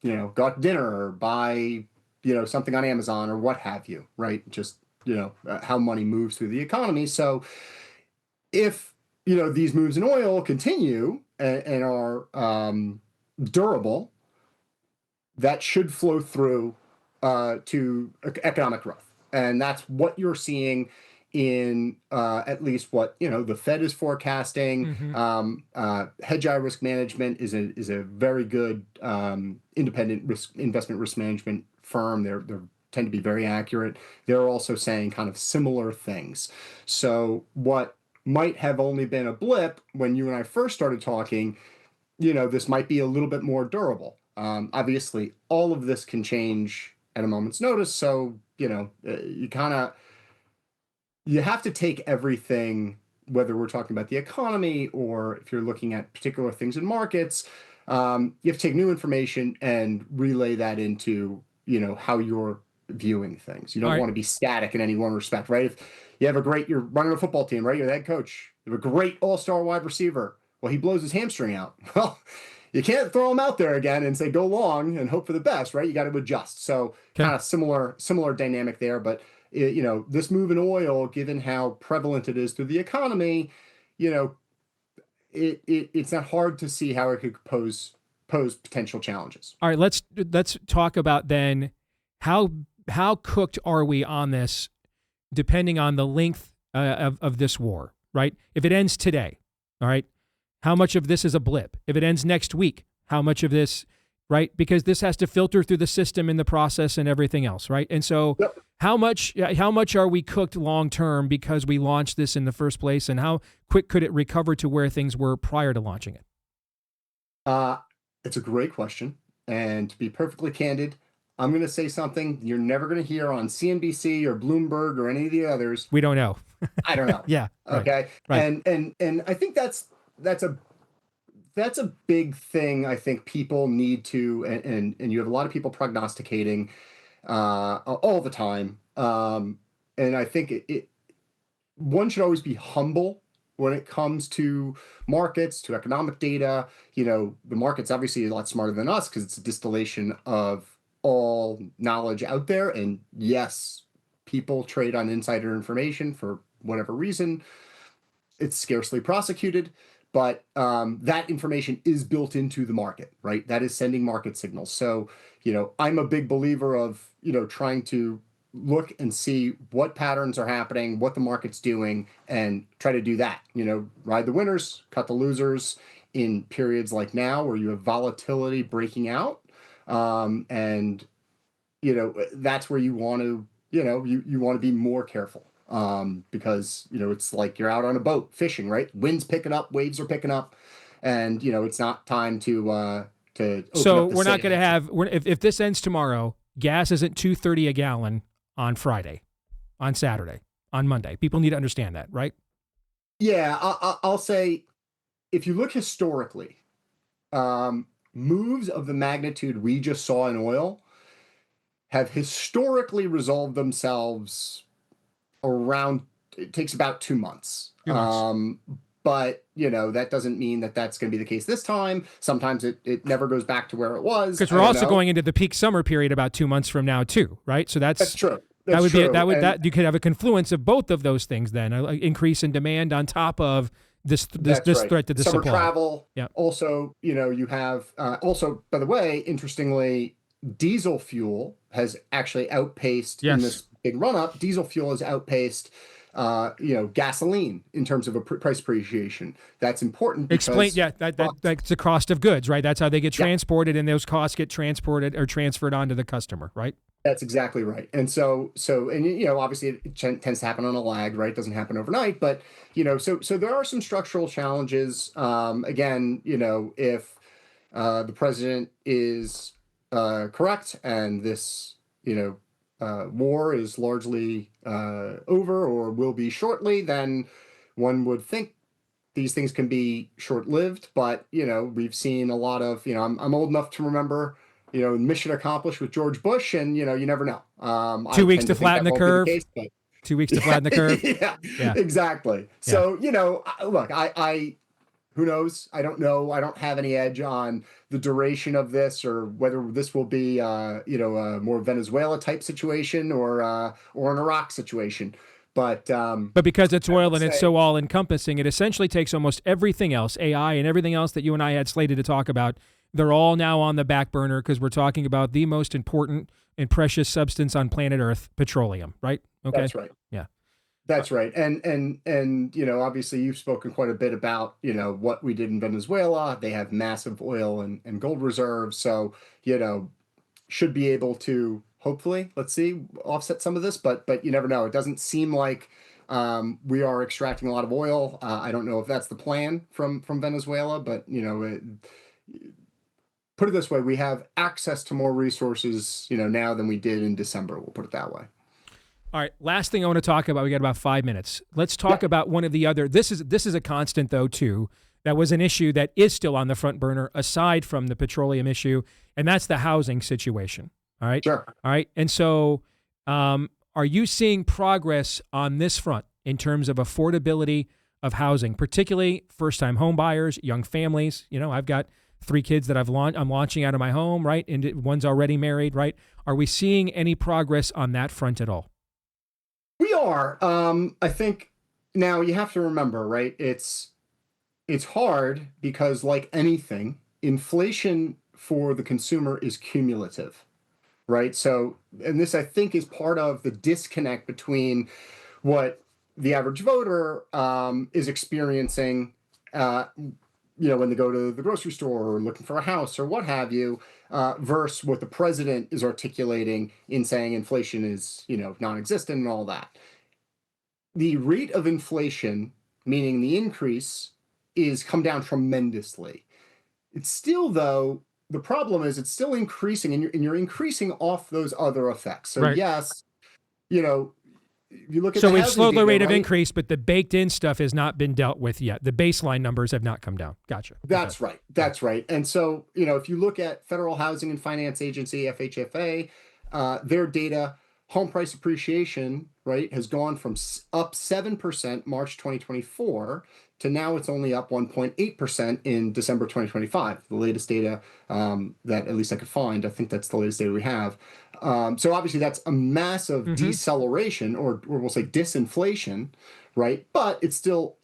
go out to dinner or buy, something on Amazon or what have you, right? Just, how money moves through the economy. So if, these moves in oil continue and are durable, that should flow through to economic growth. And that's what you're seeing in at least what the Fed is forecasting. Hedge risk management is a very good independent investment risk management firm. They tend to be very accurate. They're also saying kind of similar things. So what might have only been a blip when you and I first started talking, this might be a little bit more durable. Obviously, all of this can change at a moment's notice. So you have to take everything, whether we're talking about the economy or if you're looking at particular things in markets, you have to take new information and relay that into, how you're viewing things. You don't want to be static in any one respect, right? If you have you're running a football team, right? You're the head coach. You have a great all-star wide receiver. Well, he blows his hamstring out. Well, you can't throw him out there again and say, go long and hope for the best, right? You got to adjust. So kind of similar dynamic there. But, this move in oil, given how prevalent it is through the economy, it's not hard to see how it could pose potential challenges. All right, let's talk about then how cooked are we on this, depending on the length of this war, right? If it ends today, all right, how much of this is a blip? If it ends next week, how much of this, right? Because this has to filter through the system and the process and everything else, right? And so how much are we cooked long term because we launched this in the first place, and how quick could it recover to where things were prior to launching it? It's a great question. And to be perfectly candid, I'm going to say something you're never going to hear on CNBC or Bloomberg or any of the others. We don't know. I don't know. Yeah. Okay. Right. And I think that's a big thing. I think people need to, and you have a lot of people prognosticating all the time. And I think one should always be humble when it comes to markets, to economic data. The market's obviously a lot smarter than us because it's a distillation of all knowledge out there. And yes, people trade on insider information for whatever reason. It's scarcely prosecuted, but that information is built into the market, right? That is sending market signals. So, I'm a big believer of, trying to look and see what patterns are happening, what the market's doing, and try to do that. Ride the winners, cut the losers in periods like now where you have volatility breaking out. And that's where you want to, you want to be more careful. Because, it's like you're out on a boat fishing, right? Wind's picking up, waves are picking up, and, it's not time to so we're not going to have, if this ends tomorrow, gas isn't $2.30 a gallon on Friday, on Saturday, on Monday. People need to understand that, right? Yeah, I'll say, if you look historically, moves of the magnitude we just saw in oil have historically resolved themselves around, it takes about 2 months. but that doesn't mean that that's going to be the case this time. Sometimes it never goes back to where it was. Because we're also going into the peak summer period about 2 months from now too, right? So that's true. That would be that you could have a confluence of both of those things then, an increase in demand on top of this threat to the summer supply. Travel. Yeah. Also, you have also, by the way, interestingly, diesel fuel has actually outpaced in this big run up. Diesel fuel has outpaced gasoline in terms of a price appreciation. That's important. Because, that's the cost of goods, right? That's how they get transported, and those costs get transported or transferred onto the customer, right? That's exactly right. And so obviously it tends to happen on a lag, right? It doesn't happen overnight, but so there are some structural challenges. Again, if the president is correct and this war is largely over or will be shortly, then one would think these things can be short-lived. But we've seen a lot of I'm old enough to remember mission accomplished with George Bush, and you never know. 2 weeks to flatten the curve. 2 weeks to flatten the curve. Yeah, exactly. So look, I who knows? I don't know. I don't have any edge on the duration of this, or whether this will be a more Venezuela type situation or an Iraq situation. But because it's oil and it's so all encompassing, it essentially takes almost everything else, AI and everything else that you and I had slated to talk about. They're all now on the back burner because we're talking about the most important and precious substance on planet Earth, petroleum, right? Okay. That's right. Yeah. That's right. And obviously you've spoken quite a bit about, what we did in Venezuela. They have massive oil and gold reserves. So, should be able to hopefully, let's see, offset some of this, but you never know. It doesn't seem like we are extracting a lot of oil. I don't know if that's the plan from Venezuela, but put it this way, we have access to more resources, now than we did in December. We'll put it that way. All right. Last thing I want to talk about, we got about 5 minutes. Let's talk about one of the other, this is a constant though too, that was an issue that is still on the front burner aside from the petroleum issue, and that's the housing situation. All right. Sure. All right. And so are you seeing progress on this front in terms of affordability of housing, particularly first-time home buyers, young families? I've got 3 kids that I'm launching out of my home, right? And one's already married, right? Are we seeing any progress on that front at all? We are. I think now you have to remember, right? It's hard because, like anything, inflation for the consumer is cumulative, right? So, and this I think is part of the disconnect between what the average voter is experiencing when they go to the grocery store or looking for a house or what have you, versus what the president is articulating in saying inflation is, non-existent and all that. The rate of inflation, meaning the increase, is come down tremendously. It's still, though, the problem is it's still increasing, and you're increasing off those other effects. So yes, if you look at we've slowed the rate of increase, but the baked in stuff has not been dealt with yet. The baseline numbers have not come down. Gotcha. That's right. That's right. And so, if you look at Federal Housing and Finance Agency, FHFA, their data, home price appreciation, right, has gone from up 7% March 2024 to now it's only up 1.8% in December 2025. The latest data that at least I could find. I think that's the latest data we have. So obviously that's a massive deceleration, or we'll say disinflation, right? But it's still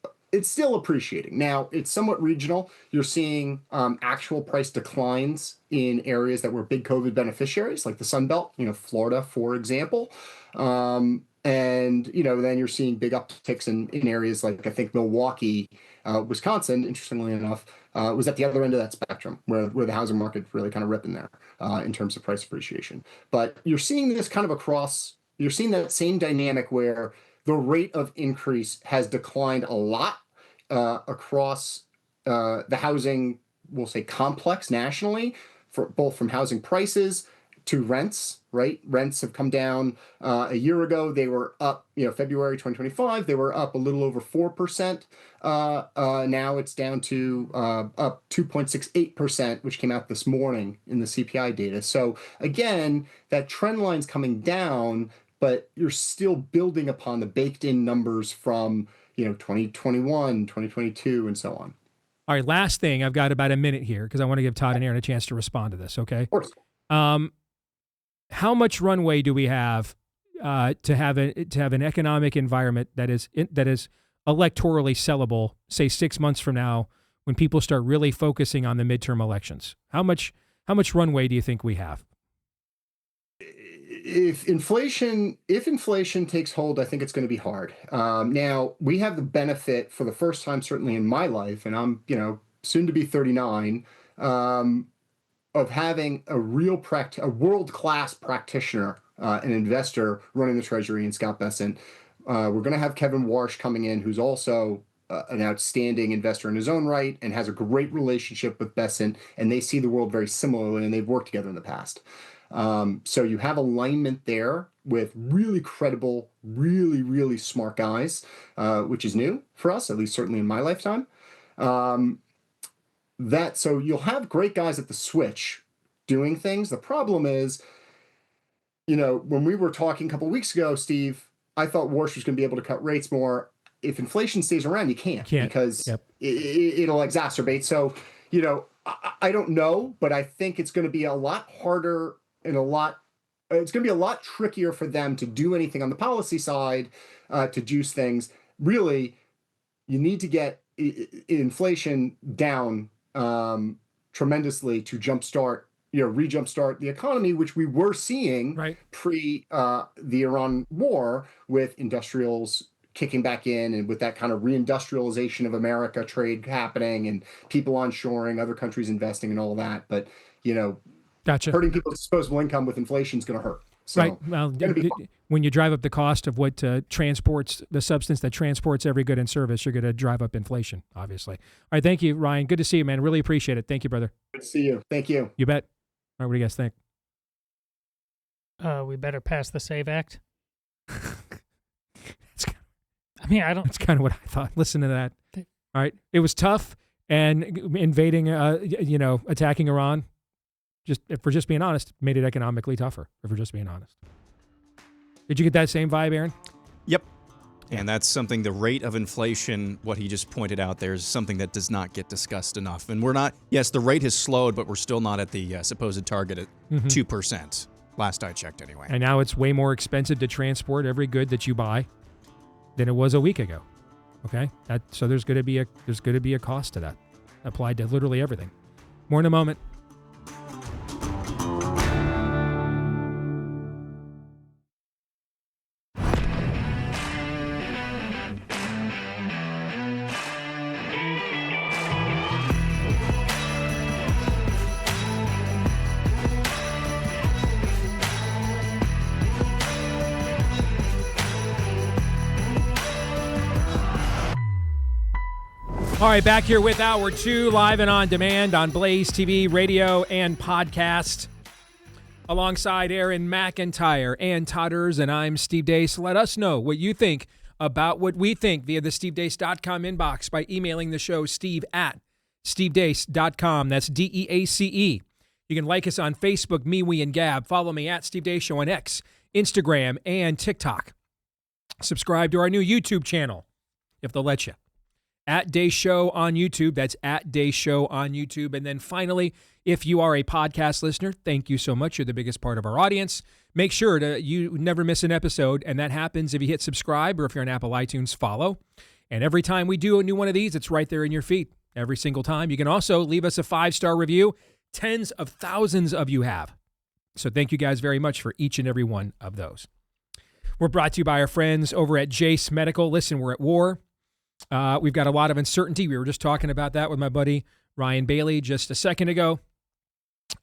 appreciating. Now it's somewhat regional. You're seeing actual price declines in areas that were big COVID beneficiaries, like the Sun Belt, Florida, for example. And, then you're seeing big upticks in areas like, I think, Milwaukee, Wisconsin, interestingly enough, was at the other end of that spectrum where the housing market really kind of ripping there in terms of price appreciation. But you're seeing this kind of you're seeing that same dynamic where the rate of increase has declined a lot across the housing, we'll say, complex nationally, for both from housing prices to rents, right? Rents have come down. A year ago, they were up, February 2025, they were up a little over 4%. Now it's down to up 2.68%, which came out this morning in the CPI data. So again, that trend line's coming down, but you're still building upon the baked in numbers from, 2021, 2022, and so on. All right, last thing. I've got about a minute here because I want to give Todd and Aaron a chance to respond to this, okay? Of course. How much runway do we have to have an economic environment that is electorally sellable, say 6 months from now, when people start really focusing on the midterm elections? How much runway do you think we have? If inflation takes hold, I think it's going to be hard. Now we have the benefit for the first time, certainly in my life, and I'm soon to be 39, of having a world-class practitioner, an investor running the Treasury, and Scott Bessent. We're going to have Kevin Warsh coming in, who's also an outstanding investor in his own right and has a great relationship with Bessent, and they see the world very similarly, and they've worked together in the past. So you have alignment there with really credible, really, really smart guys, which is new for us, at least certainly in my lifetime. So you'll have great guys at the switch doing things. The problem is, when we were talking a couple of weeks ago, Steve, I thought Warsh was going to be able to cut rates more. If inflation stays around, you can't. Because it'll exacerbate. So, I don't know, but I think it's going to be a lot harder and it's going to be a lot trickier for them to do anything on the policy side to juice things. Really, you need to get inflation down tremendously to re-jumpstart the economy, which we were seeing pre the Iran war, with industrials kicking back in and with that kind of reindustrialization of America, trade happening and people onshoring, other countries investing and all that. But, Gotcha. Hurting people's disposable income with inflation is going to hurt. So, right. Well, when you drive up the cost of what transports the substance that transports every good and service, you're going to drive up inflation, obviously. All right. Thank you, Ryan. Good to see you, man. Really appreciate it. Thank you, brother. Good to see you. Thank you. You bet. All right. What do you guys think? We better pass the SAVE Act. That's kind of what I thought. Listen to that. All right. It was tough, and invading, attacking Iran, if we're just being honest, made it economically tougher, if we're just being honest. Did you get that same vibe, Aaron? Yep. And that's something, the rate of inflation, what he just pointed out there, is something that does not get discussed enough. And we're not, yes, the rate has slowed, but we're still not at the supposed target at 2%, last I checked anyway. And now it's way more expensive to transport every good that you buy than it was a week ago. Okay? So there's going to be a cost to that, applied to literally everything. More in a moment. All right, back here with Hour 2, live and on demand on Blaze TV, radio, and podcast. Alongside Aaron McIntyre and Todders, and I'm Steve Deace. Let us know what you think about what we think via the stevedeace.com inbox by emailing the show steve@stevedeace.com. That's DEACE. You can like us on Facebook, Me, We, and Gab. Follow me at Steve Deace Show on X, Instagram, and TikTok. Subscribe to our new YouTube channel, if they'll let you. At Deace Show on YouTube. That's at Deace Show on YouTube. And then finally, if you are a podcast listener, thank you so much. You're the biggest part of our audience. Make sure you never miss an episode. And that happens if you hit subscribe, or if you're on Apple iTunes, follow. And every time we do a new one of these, it's right there in your feed. Every single time. You can also leave us a 5-star review. Tens of thousands of you have. So thank you guys very much for each and every one of those. We're brought to you by our friends over at Jace Medical. Listen, we're at war. We've got a lot of uncertainty. We were just talking about that with my buddy Ryan Bailey just a second ago.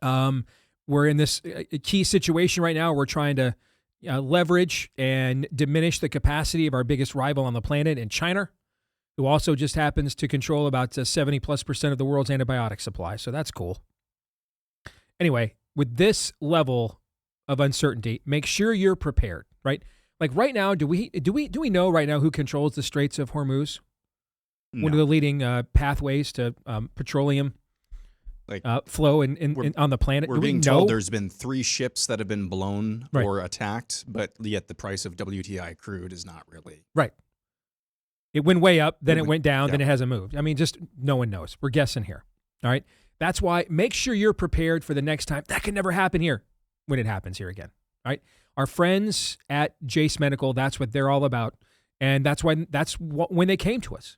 We're in this key situation right now. We're trying to leverage and diminish the capacity of our biggest rival on the planet in China, who also just happens to control about 70+% of the world's antibiotic supply. So that's cool. Anyway, with this level of uncertainty, make sure you're prepared, right? Like right now, do we know right now who controls the Straits of Hormuz? No. One of the leading pathways to petroleum flow on the planet. We're being told there's been 3 ships that have been blown or attacked, but yet the price of WTI crude is not really. Right. It went way up, then it went down, then it hasn't moved. I mean, just no one knows. We're guessing here. All right. That's why make sure you're prepared for the next time. That can never happen here when it happens here again. All right. Our friends at Jace Medical, that's what they're all about. And when they came to us.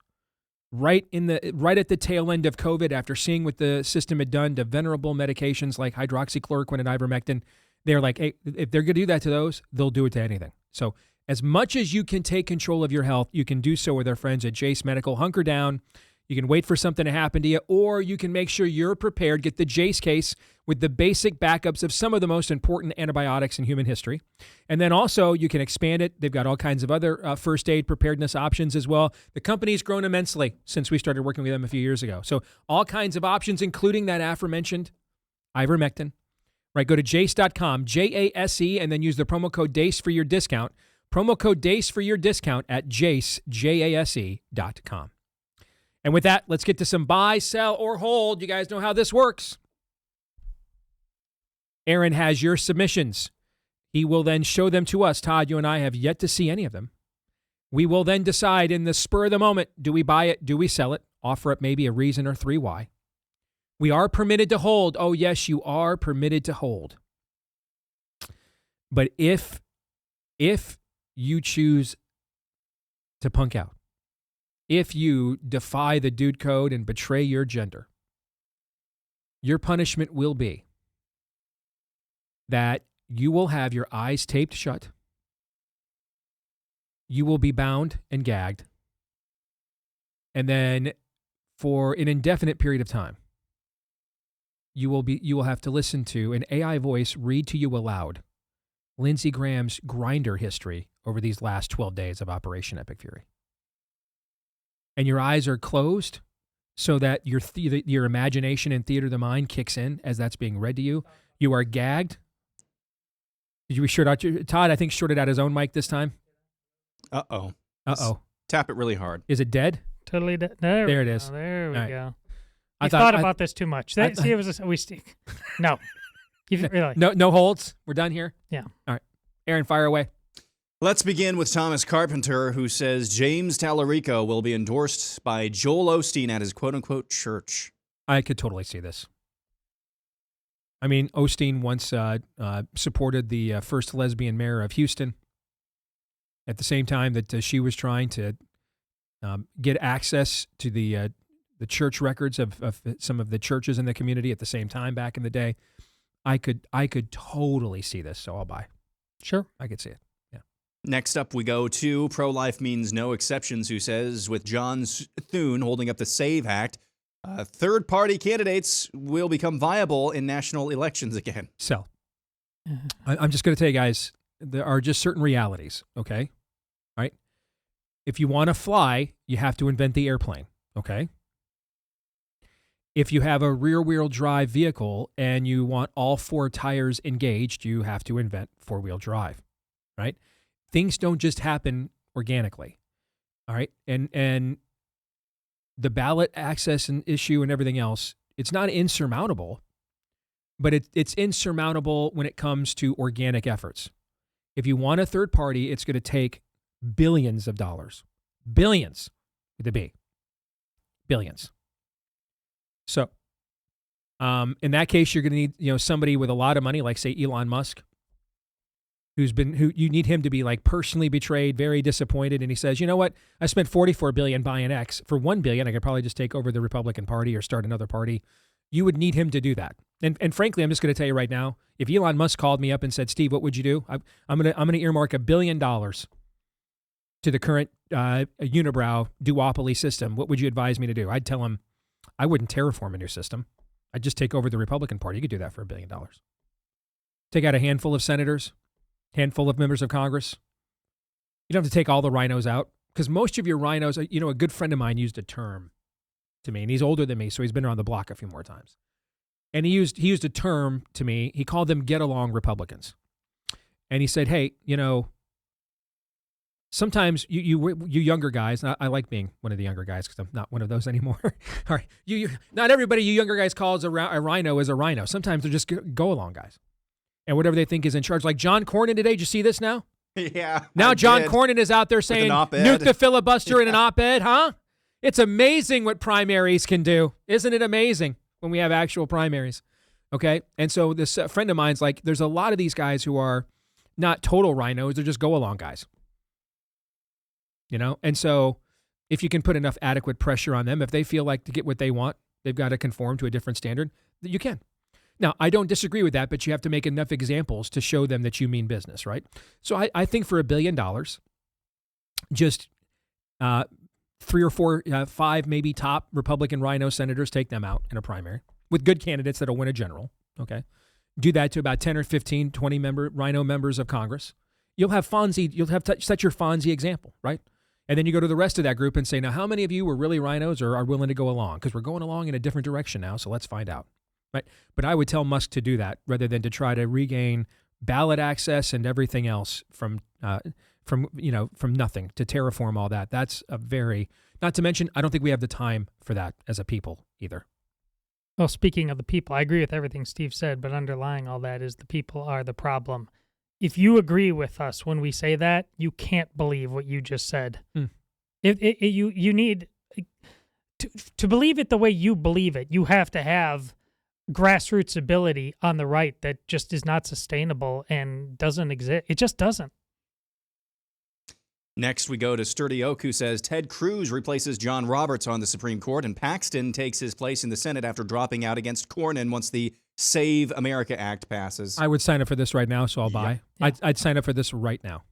Right at the tail end of COVID, after seeing what the system had done to venerable medications like hydroxychloroquine and ivermectin, they're like, hey, if they're going to do that to those, they'll do it to anything. So as much as you can take control of your health, you can do so with our friends at Jace Medical. Hunker down. You can wait for something to happen to you, or you can make sure you're prepared. Get the Jace case with the basic backups of some of the most important antibiotics in human history. And then also you can expand it. They've got all kinds of other first aid preparedness options as well. The company's grown immensely since we started working with them a few years ago. So all kinds of options, including that aforementioned ivermectin. Right, go to jace.com, Jase, and then use the promo code DACE for your discount. Promo code DACE for your discount at jace, Jase.com. And with that, let's get to some buy, sell, or hold. You guys know how this works. Aaron has your submissions. He will then show them to us. Todd, you and I have yet to see any of them. We will then decide in the spur of the moment, do we buy it? Do we sell it? Offer up maybe a reason or 3 why. We are permitted to hold. Oh, yes, you are permitted to hold. But if you choose to punk out, if you defy the dude code and betray your gender, your punishment will be that you will have your eyes taped shut. You will be bound and gagged. And then for an indefinite period of time, you will have to listen to an AI voice read to you aloud Lindsey Graham's Grindr history over these last 12 days of Operation Epic Fury. And your eyes are closed so that your imagination and theater of the mind kicks in as that's being read to you. You are gagged. Did you short out Todd, I think, shorted out his own mic this time. Uh-oh. Uh-oh. Tap it really hard. Is it dead? Totally dead. There it is. There we right. go. I thought about this too much. No. Really. No holds. We're done here? Yeah. All right. Aaron, fire away. Let's begin with Thomas Carpenter, who says James Tallarico will be endorsed by Joel Osteen at his quote-unquote church. I could totally see this. I mean, Osteen once supported the first lesbian mayor of Houston at the same time that she was trying to get access to the church records of some of the churches in the community at the same time back in the day. I could totally see this, so I'll buy. Sure. I could see it. Yeah. Next up, we go to Pro-Life Means No Exceptions, who says, with John Thune holding up the SAVE Act, third-party candidates will become viable in national elections again. So, I'm just going to tell you guys, there are just certain realities, okay? All right? If you want to fly, you have to invent the airplane, okay? If you have a rear-wheel drive vehicle and you want all 4 tires engaged, you have to invent four-wheel drive, right? Things don't just happen organically, all right? And the ballot access and issue and everything else, it's not insurmountable, but it's insurmountable when it comes to organic efforts. If you want a third party, it's going to take billions of dollars. Billions with a B. Billions. So, in that case, you're going to need, somebody with a lot of money, like say Elon Musk, who you need him to be like personally betrayed, very disappointed, and he says, you know what, I spent $44 billion buying X. For $1 billion, I could probably just take over the Republican Party or start another party. You would need him to do that. And frankly, I'm just going to tell you right now, if Elon Musk called me up and said, Steve, what would you do? I'm going to earmark $1 billion to the current unibrow duopoly system. What would you advise me to do? I'd tell him, I wouldn't terraform a new system. I'd just take over the Republican Party. You could do that for $1 billion. Take out a handful of senators, handful of members of Congress. You don't have to take all the rhinos out, because most of your rhinos, a good friend of mine used a term to me, and he's older than me, so he's been around the block a few more times. And he used a term to me. He called them get-along Republicans. And he said, hey, sometimes you younger guys, and I like being one of the younger guys because I'm not one of those anymore. All right, not everybody you younger guys calls a rhino is a rhino. Sometimes they're just go-along guys. And whatever they think is in charge. Like John Cornyn today, did you see this now? Yeah. Now I John did. Cornyn is out there saying, an op-ed. nuke the filibuster in an op-ed, huh? It's amazing what primaries can do. Isn't it amazing when we have actual primaries? Okay? And so this friend of mine's like, there's a lot of these guys who are not total rhinos. They're just go-along guys. You know? And so if you can put enough adequate pressure on them, if they feel like to get what they want, they've got to conform to a different standard, you can. Now, I don't disagree with that, but you have to make enough examples to show them that you mean business, right? So I think for $1 billion, just 3 or 4, 5 maybe top Republican rhino senators, take them out in a primary with good candidates that'll win a general, okay? Do that to about 10 or 15, 20 rhino members of Congress. You'll have set your Fonzie example, right? And then you go to the rest of that group and say, now, how many of you were really rhinos or are willing to go along? Because we're going along in a different direction now, so let's find out. Right. But I would tell Musk to do that rather than to try to regain ballot access and everything else from nothing, to terraform all that. That's a very, not to mention, I don't think we have the time for that as a people either. Well, speaking of the people, I agree with everything Steve said, but underlying all that is the people are the problem. If you agree with us when we say that, you can't believe what you just said. You need to believe it the way you believe it. You have to have grassroots ability on the right that just is not sustainable and doesn't exist. It just doesn't. Next, we go to Sturdy Oak, who says Ted Cruz replaces John Roberts on the Supreme Court, and Paxton takes his place in the Senate after dropping out against Cornyn once the Save America Act passes. I would sign up for this right now, so I'll buy. Yeah. I'd sign up for this right now.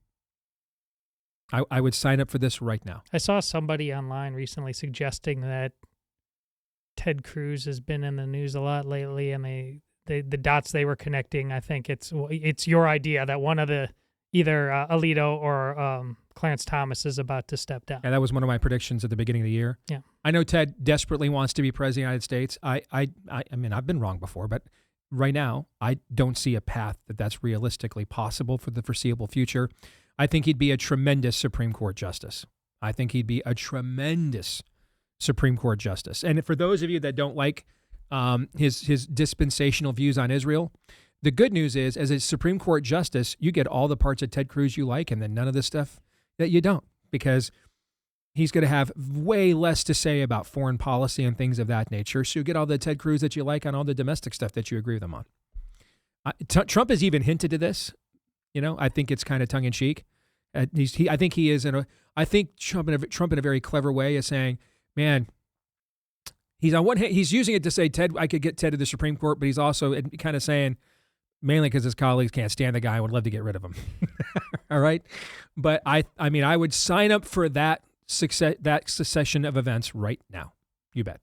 I would sign up for this right now. I saw somebody online recently suggesting that Ted Cruz has been in the news a lot lately, and the dots they were connecting, I think it's your idea that one of the either Alito or Clarence Thomas is about to step down. Yeah, that was one of my predictions at the beginning of the year. Yeah, I know Ted desperately wants to be president of the United States. I mean, I've been wrong before, but right now I don't see a path that's realistically possible for the foreseeable future. I think he'd be a tremendous Supreme Court justice. I think he'd be a tremendous Supreme Court justice. And for those of you that don't like his dispensational views on Israel, the good news is, as a Supreme Court justice, you get all the parts of Ted Cruz you like and then none of the stuff that you don't, because he's going to have way less to say about foreign policy and things of that nature. So you get all the Ted Cruz that you like on all the domestic stuff that you agree with him on. Trump has even hinted to this. You know, I think it's kind of tongue in cheek. I think he is I think Trump in a very clever way is saying, man, he's on one hand, he's using it to say, Ted, I could get Ted to the Supreme Court, but he's also kind of saying, mainly because his colleagues can't stand the guy and would love to get rid of him. All right. But I mean, I would sign up for that succession of events right now. You bet.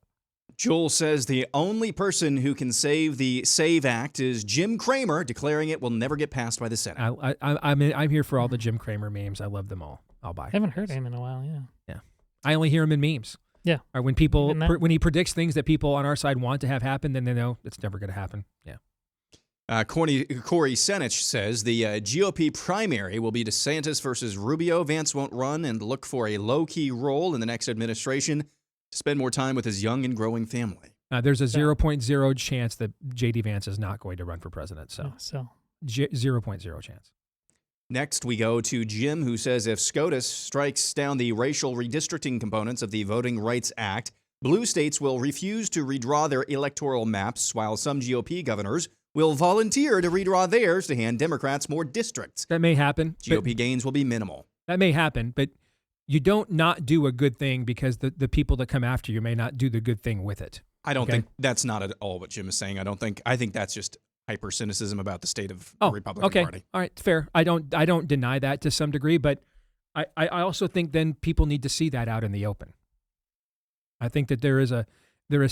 Joel says the only person who can save the SAVE Act is Jim Cramer, declaring it will never get passed by the Senate. I'm here for all the Jim Cramer memes. I love them all. I'll buy. I haven't heard him in a while. Yeah. I only hear him in memes. Yeah. Or when people when he predicts things that people on our side want to have happen, then they know it's never going to happen. Yeah. Corey Senich says the GOP primary will be DeSantis versus Rubio. Vance won't run and look for a low-key role in the next administration to spend more time with his young and growing family. There's a 0.0 chance that J.D. Vance is not going to run for president. So 0.0 chance. Next, we go to Jim, who says if SCOTUS strikes down the racial redistricting components of the Voting Rights Act, blue states will refuse to redraw their electoral maps, while some GOP governors will volunteer to redraw theirs to hand Democrats more districts. That may happen. GOP gains will be minimal. That may happen, but you don't not do a good thing because the people that come after you may not do the good thing with it. I don't think that's not at all what Jim is saying. I think that's just hyper cynicism about the state of the Republican Party. All right, fair. I don't deny that to some degree, but I also think then people need to see that out in the open. I think that there is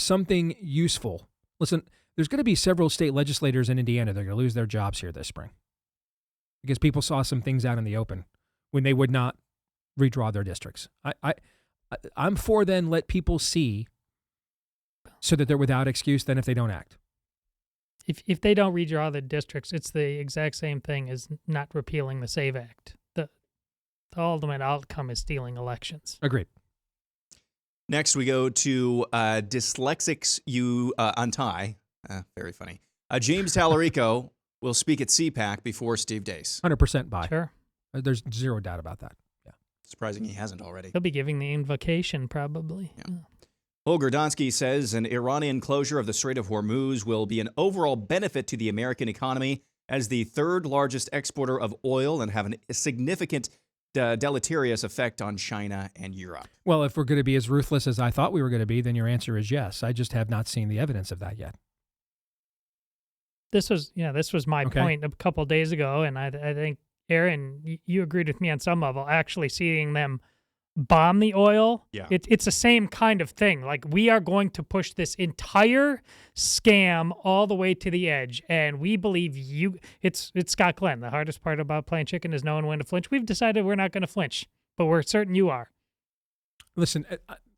something useful. Listen, there's going to be several state legislators in Indiana that are going to lose their jobs here this spring because people saw some things out in the open when they would not redraw their districts. I'm for then let people see so that they're without excuse then if they don't act. If they don't redraw the districts, it's the exact same thing as not repealing the SAVE Act. The ultimate outcome is stealing elections. Agreed. Next, we go to Dyslexics Untie. Very funny. James Tallarico will speak at CPAC before Steve Deace. 100% buy. Sure. There's zero doubt about that. Yeah. Surprising he hasn't already. He'll be giving the invocation probably. Yeah. Holger Donsky says an Iranian closure of the Strait of Hormuz will be an overall benefit to the American economy as the third largest exporter of oil and have a significant deleterious effect on China and Europe. Well, if we're going to be as ruthless as I thought we were going to be, then your answer is yes. I just have not seen the evidence of that yet. This was my point a couple of days ago, and I think, Aaron, you agreed with me on some level. Actually seeing them bomb the oil, it's the same kind of thing. Like, we are going to push this entire scam all the way to the edge, and we believe you. It's Scott Glenn. The hardest part about playing chicken is knowing when to flinch. We've decided we're not going to flinch, but we're certain you are. Listen,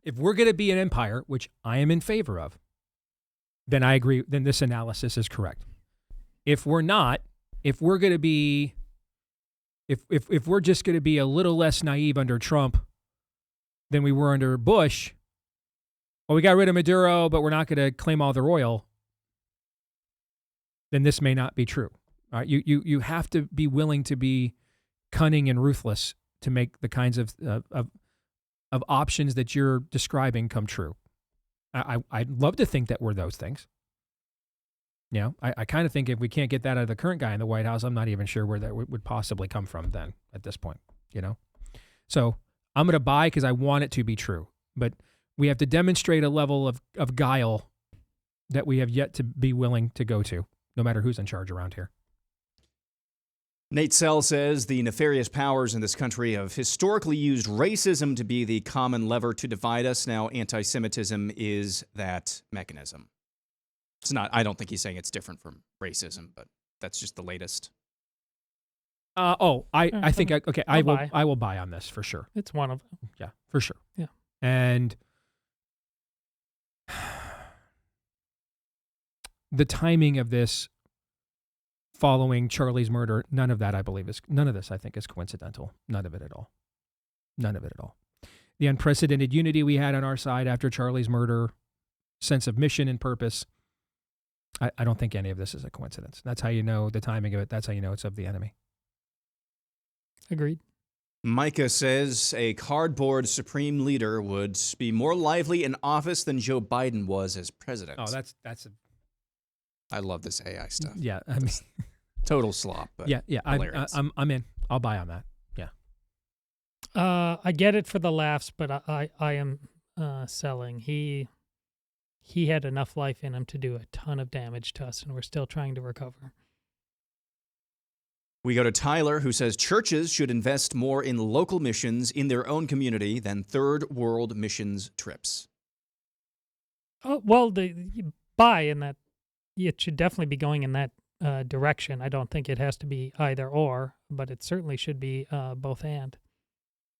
if we're going to be an empire, which I am in favor of, then I agree. Then this analysis is correct. If we're not, if we're going to be, if we're just going to be a little less naive under Trump than we were under Bush, well, we got rid of Maduro, but we're not going to claim all their oil, then this may not be true. All right? You have to be willing to be cunning and ruthless to make the kinds of options that you're describing come true. I'd love to think that we're those things. You know, I kind of think if we can't get that out of the current guy in the White House, I'm not even sure where that would possibly come from then at this point, you know? So I'm going to buy because I want it to be true. But we have to demonstrate a level of guile that we have yet to be willing to go to, no matter who's in charge around here. Nate Sell says the nefarious powers in this country have historically used racism to be the common lever to divide us. Now, anti-Semitism is that mechanism. It's not, I don't think he's saying it's different from racism, but that's just the latest. I think, I will buy on this for sure. It's one of them. Yeah, for sure. Yeah. And the timing of this following Charlie's murder, none of this I think is coincidental. None of it at all. None of it at all. The unprecedented unity we had on our side after Charlie's murder, sense of mission and purpose, I don't think any of this is a coincidence. That's how you know the timing of it. That's how you know it's of the enemy. Agreed. Micah says a cardboard supreme leader would be more lively in office than Joe Biden was as president. Oh, that's I love this AI stuff. Yeah, I mean, total slop. But yeah. hilarious. I'm in. I'll buy on that. Yeah. I get it for the laughs, but I am selling. He had enough life in him to do a ton of damage to us, and we're still trying to recover. We go to Tyler, who says churches should invest more in local missions in their own community than third world missions trips. Oh, well, you buy in that. It should definitely be going in that direction. I don't think it has to be either or, but it certainly should be both and.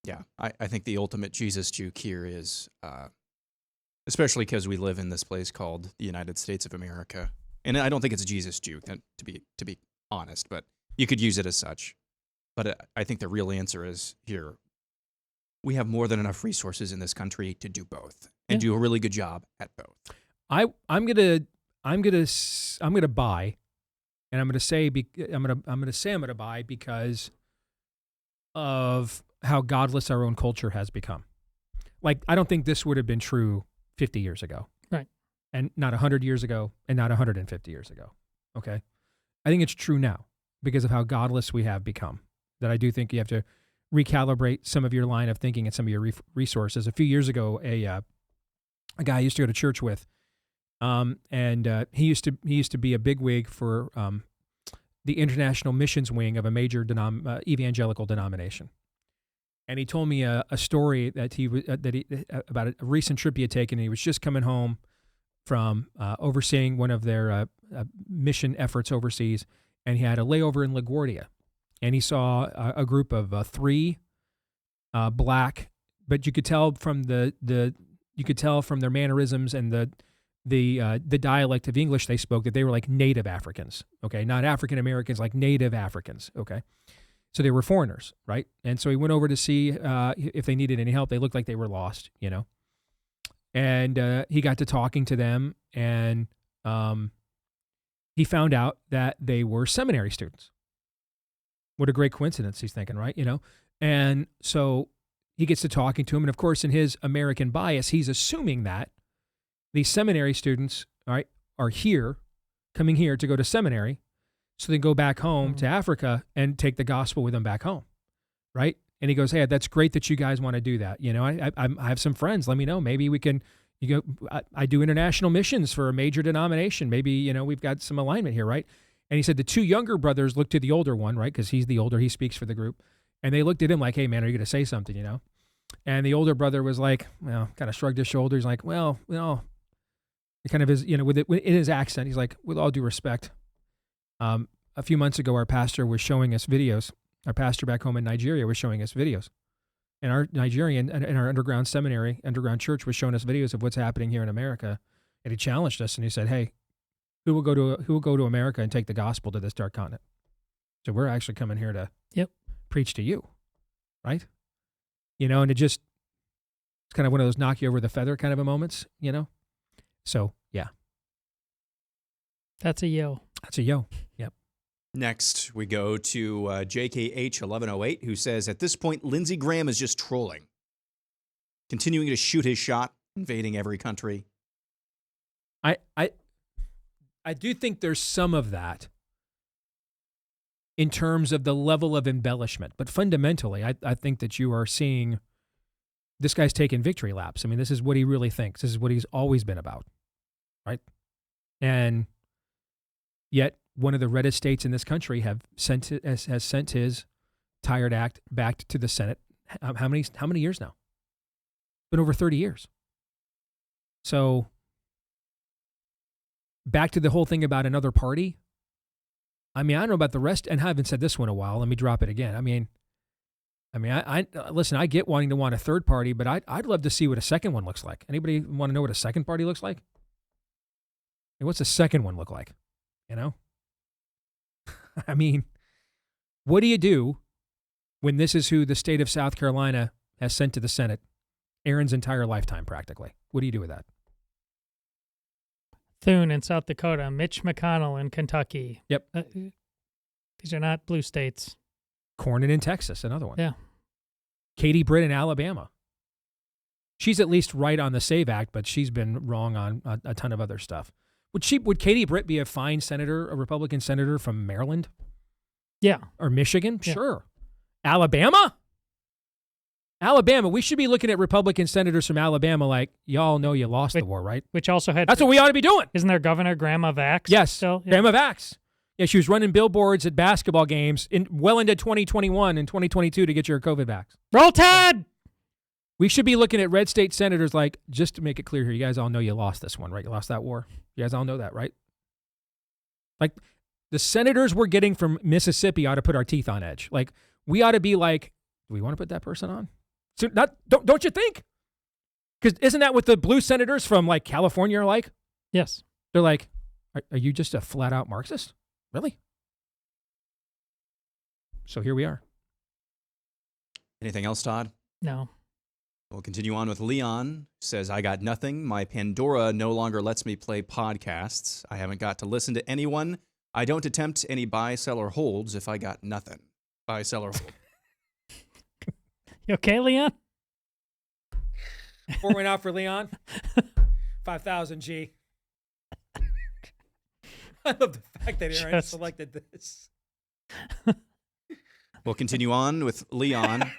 Yeah, I think the ultimate Jesus juke here is, especially because we live in this place called the United States of America, and I don't think it's a Jesus juke, to be honest, but you could use it as such. But I think the real answer is here. We have more than enough resources in this country to do both and do a really good job at both. I'm gonna buy, and I'm gonna buy because of how godless our own culture has become. Like, I don't think this would have been true 50 years ago, right? And not 100 years ago, and not 150 years ago. Okay, I think it's true now because of how godless we have become. That I do think you have to recalibrate some of your line of thinking and some of your resources. A few years ago, a guy I used to go to church with. And he used to be a bigwig for the international missions wing of a major evangelical denomination. And he told me a story that about a recent trip he had taken. And he was just coming home from overseeing one of their mission efforts overseas, and he had a layover in LaGuardia, and he saw a group of three black, but you could tell from their mannerisms and the dialect of English they spoke that they were like native Africans, okay? Not African Americans, like native Africans, okay? So they were foreigners, right? And so he went over to see if they needed any help. They looked like they were lost, you know? And he got to talking to them, and he found out that they were seminary students. What a great coincidence, he's thinking, right? And so he gets to talking to him. And of course, in his American bias, he's assuming that these seminary students, right, are coming here to go to seminary, so they go back home to Africa and take the gospel with them back home, right? And he goes, hey, that's great that you guys want to do that. I have some friends. Let me know. Maybe we can, I do international missions for a major denomination. Maybe, we've got some alignment here, right? And he said the two younger brothers looked to the older one, right? Because he's the older, he speaks for the group. And they looked at him like, hey, man, are you going to say something, And the older brother was like, well, kind of shrugged his shoulders like, well, it kind of is, in his accent, he's like, with all due respect, a few months ago, our pastor was showing us videos. Our pastor back home in Nigeria was showing us videos. And our Nigerian and our underground seminary, underground church was showing us videos of what's happening here in America. And he challenged us and he said, hey, who will go to America and take the gospel to this dark continent? So we're actually coming here to preach to you, right? And it's kind of one of those knock you over the feather kind of a moments, So, yeah. That's a yo. That's a yo. Yep. Next, we go to JKH1108, who says, at this point, Lindsey Graham is just trolling, continuing to shoot his shot, invading every country. I do think there's some of that in terms of the level of embellishment. But fundamentally, I think that you are seeing this guy's taking victory laps. I mean, this is what he really thinks. This is what he's always been about, right? And yet, one of the reddest states in this country has sent his tired act back to the Senate. How many years now? It's been over 30 years. So back to the whole thing about another party. I mean, I don't know about the rest, and I haven't said this one in a while. Let me drop it again. I mean, I listen, I get wanting to want a third party, but I'd love to see what a second one looks like. Anybody want to know what a second party looks like? Hey, what's a second one look like? I mean, what do you do when this is who the state of South Carolina has sent to the Senate Aaron's entire lifetime, practically? What do you do with that? Thune in South Dakota, Mitch McConnell in Kentucky. Yep. These are not blue states. Cornyn in Texas, another one. Yeah. Katie Britt in Alabama. She's at least right on the SAVE Act, but she's been wrong on a ton of other stuff. Would Katie Britt be a fine senator, a Republican senator from Maryland? Yeah. Or Michigan? Yeah. Sure. Alabama, we should be looking at Republican senators from Alabama like, y'all know you lost the war, right? Which also had... That's what we ought to be doing. Isn't there Governor Grandma Vax? Yes, still? Yeah. Grandma Vax. Yeah, she was running billboards at basketball games well into 2021 and 2022 to get your COVID vax. Roll Tide! We should be looking at red state senators like, just to make it clear here, you guys all know you lost this one, right? You lost that war. You guys all know that, right? Like, the senators we're getting from Mississippi ought to put our teeth on edge. Like, we ought to be like, do we want to put that person on? So don't you think? Because isn't that what the blue senators from like California are like? Yes. They're like, are you just a flat out Marxist? Really? So here we are. Anything else, Todd? No. We'll continue on with Leon. Says, I got nothing. My Pandora no longer lets me play podcasts. I haven't got to listen to anyone. I don't attempt any buy, sell, or holds if I got nothing. Buy, sell, or hold. You okay, Leon? Pouring out for Leon. 5,000 G. I love the fact that Aaron selected this. We'll continue on with Leon.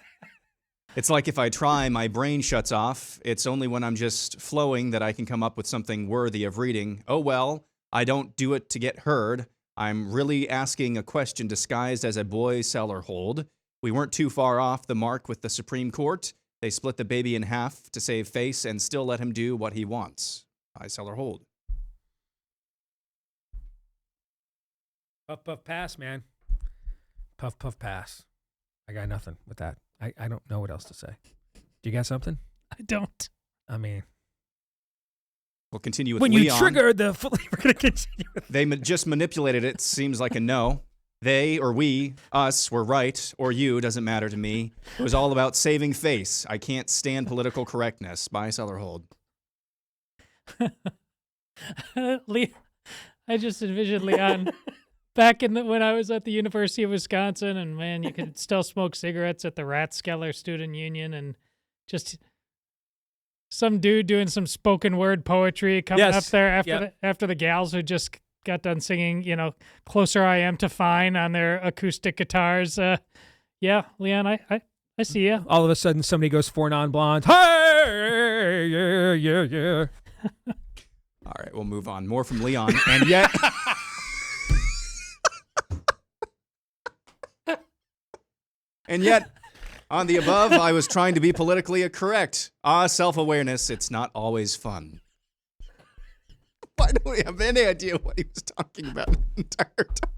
It's like if I try, my brain shuts off. It's only when I'm just flowing that I can come up with something worthy of reading. Oh, well, I don't do it to get heard. I'm really asking a question disguised as a boy, sell, or hold. We weren't too far off the mark with the Supreme Court. They split the baby in half to save face and still let him do what he wants. Buy, sell, or hold. Puff, puff, pass, man. Puff, puff, pass. I got nothing with that. I don't know what else to say. Do you got something? I don't. I mean, we'll continue with when Leon. You trigger the... We're going to continue. They just manipulated it. Seems like a no. They or we, us, were right, or you, doesn't matter to me. It was all about saving face. I can't stand political correctness. Buy, sell, or hold. I just envisioned Leon back when I was at the University of Wisconsin, and man, you could still smoke cigarettes at the Rathskeller Student Union, and just some dude doing some spoken word poetry coming up there after the gals who just got done singing, "Closer I Am to Fine" on their acoustic guitars. Yeah, Leon, I see you. All of a sudden, somebody goes 4 non-blondes. Hey, yeah. All right, we'll move on. More from Leon, and yet. And yet, on the above, I was trying to be politically correct. Self-awareness, it's not always fun. Why don't we have any idea what he was talking about the entire time?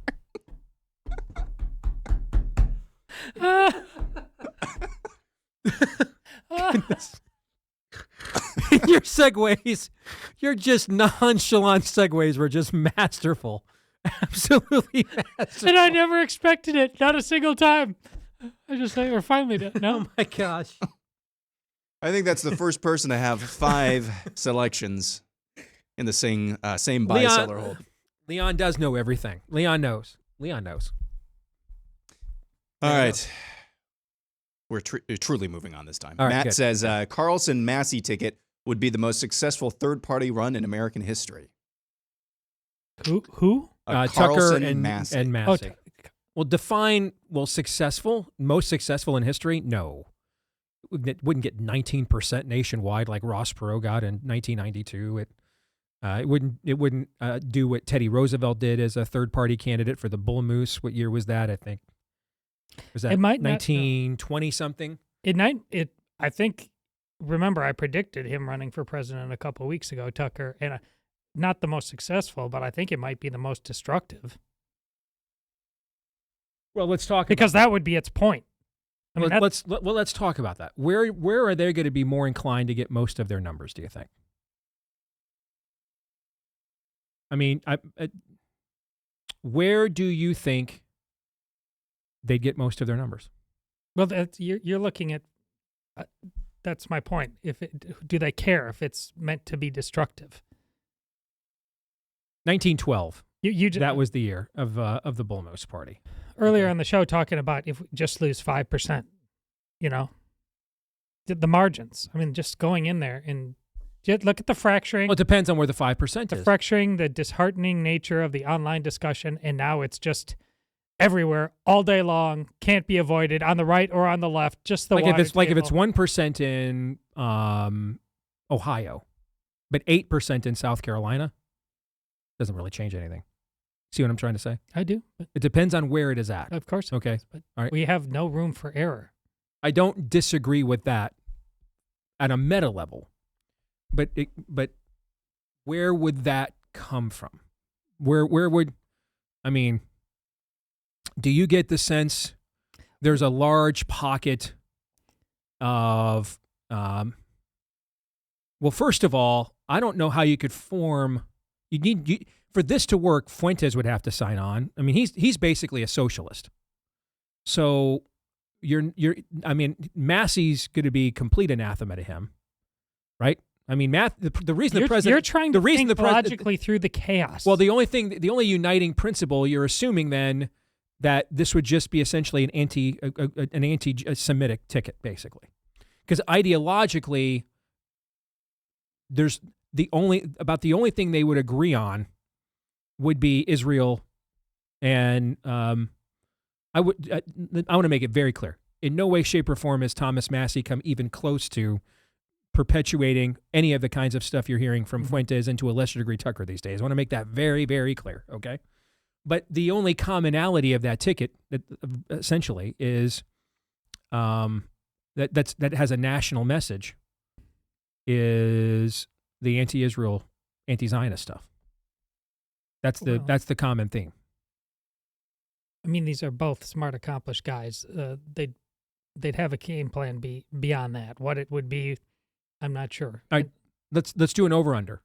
Your segues, your just nonchalant segues were just masterful. Absolutely masterful. And I never expected it. Not a single time. I just say we're finally done. No, oh my gosh. I think that's the first person to have 5 selections in the same buy, sell, or hold. Leon does know everything. Leon knows. All right. We're truly moving on this time. All right, Matt good. says Carlson Massey ticket would be the most successful third-party run in American history. Who? Tucker Carlson and Massey. And Massey. Well, define successful. Most successful in history? No. It wouldn't get 19% nationwide like Ross Perot got in 1992. It wouldn't do what Teddy Roosevelt did as a third-party candidate for the Bull Moose. What year was that? I think was that 1920 something. I think. Remember, I predicted him running for president a couple of weeks ago, Tucker, and not the most successful, but I think it might be the most destructive. Well, let's talk because that would be its point. I mean, let's talk about that. Where are they going to be more inclined to get most of their numbers? Do you think? I mean, where do you think they'd get most of their numbers? Well, you're looking at. That's my point. Do they care if it's meant to be destructive? 1912. That was the year of the Bull Moose Party. Earlier on the show, talking about if we just lose 5%, the margins. I mean, just going in there and look at the fracturing. Well, it depends on where the 5% the is. Fracturing, the disheartening nature of the online discussion, and now it's just everywhere, all day long, can't be avoided on the right or on the left. Just the if it's 1% in Ohio, but 8% in South Carolina, doesn't really change anything. See what I'm trying to say? I do. It depends on where it is at. Of course. Okay. But all right. We have no room for error. I don't disagree with that at a meta level, but where would that come from? Where would, I mean, do you get the sense there's a large pocket of, well, first of all, I don't know how you could form, for this to work, Fuentes would have to sign on. I mean, he's basically a socialist. So Massey's going to be complete anathema to him, right? I mean, the reason the president, you're trying to think logically through the chaos. Well, the only uniting principle, you're assuming then that this would just be essentially an anti-Semitic ticket, basically, because ideologically, there's the only thing they would agree on would be Israel, and I want to make it very clear: in no way, shape, or form has Thomas Massey come even close to perpetuating any of the kinds of stuff you're hearing from Fuentes and to a lesser degree Tucker these days. I want to make that very, very clear. Okay. But the only commonality of that ticket, that essentially, is that has a national message, is the anti-Israel, anti-Zionist stuff. That's the common theme. I mean, these are both smart, accomplished guys. They'd have a game plan beyond that. What it would be, I'm not sure. All right, let's do an over-under.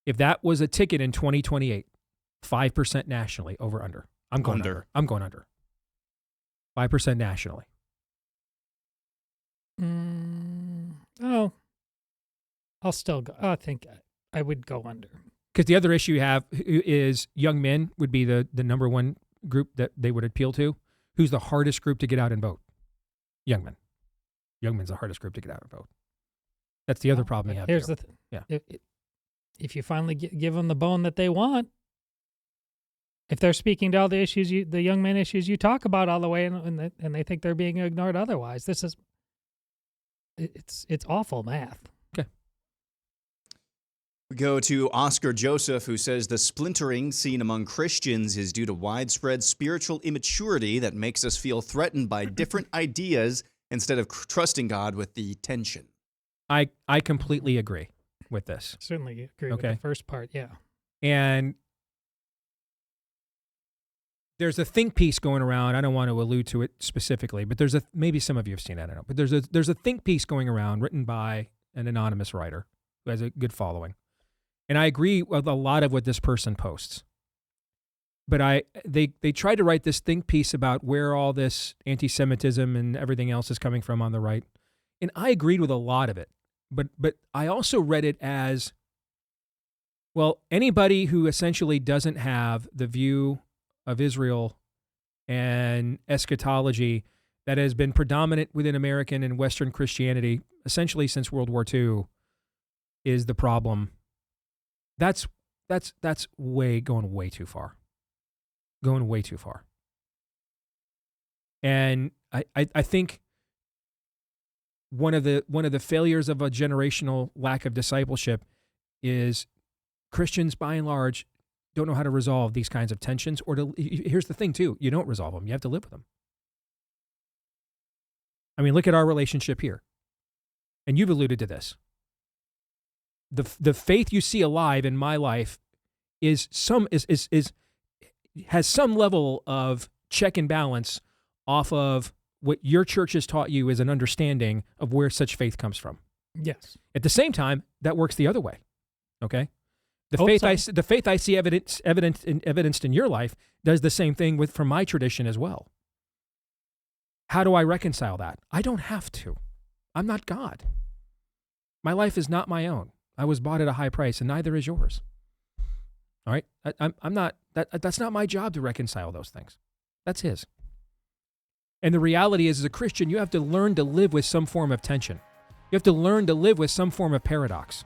If that was a ticket in 2028. 5% nationally, over under. I'm going under. 5% nationally. I'll still go. I think I would go under. Because the other issue you have is young men would be the number one group that they would appeal to. Who's the hardest group to get out and vote? Young men. Young men's the hardest group to get out and vote. That's the other problem you have. Here's there. the thing. Yeah. If you finally give them the bone that they want, if they're speaking to all the issues, the young men issues you talk about all the way, and they think they're being ignored otherwise, it's awful math. Okay. We go to Oscar Joseph, who says the splintering seen among Christians is due to widespread spiritual immaturity that makes us feel threatened by different ideas instead of trusting God with the tension. I completely agree with this. Certainly agree with the first part, yeah. And there's a think piece going around. I don't want to allude to it specifically, but maybe some of you have seen it, I don't know. But there's a think piece going around written by an anonymous writer who has a good following. And I agree with a lot of what this person posts. But they tried to write this think piece about where all this anti-Semitism and everything else is coming from on the right. And I agreed with a lot of it. But I also read it as, well, anybody who essentially doesn't have the view of Israel and eschatology that has been predominant within American and Western Christianity essentially since World War II is the problem. That's going way too far. Going way too far. And I think one of the failures of a generational lack of discipleship is Christians, by and large, don't know how to resolve these kinds of tensions. Here's the thing, too. You don't resolve them. You have to live with them. I mean, look at our relationship here. And you've alluded to this. The faith you see alive in my life has some level of check and balance off of what your church has taught you is an understanding of where such faith comes from. Yes. At the same time, that works the other way. Okay? The faith I see evidenced in your life does the same thing from my tradition as well. How do I reconcile that? I don't have to. I'm not God. My life is not my own. I was bought at a high price, and neither is yours. All right? I'm not. That's not my job to reconcile those things. That's His. And the reality is, as a Christian, you have to learn to live with some form of tension. You have to learn to live with some form of paradox.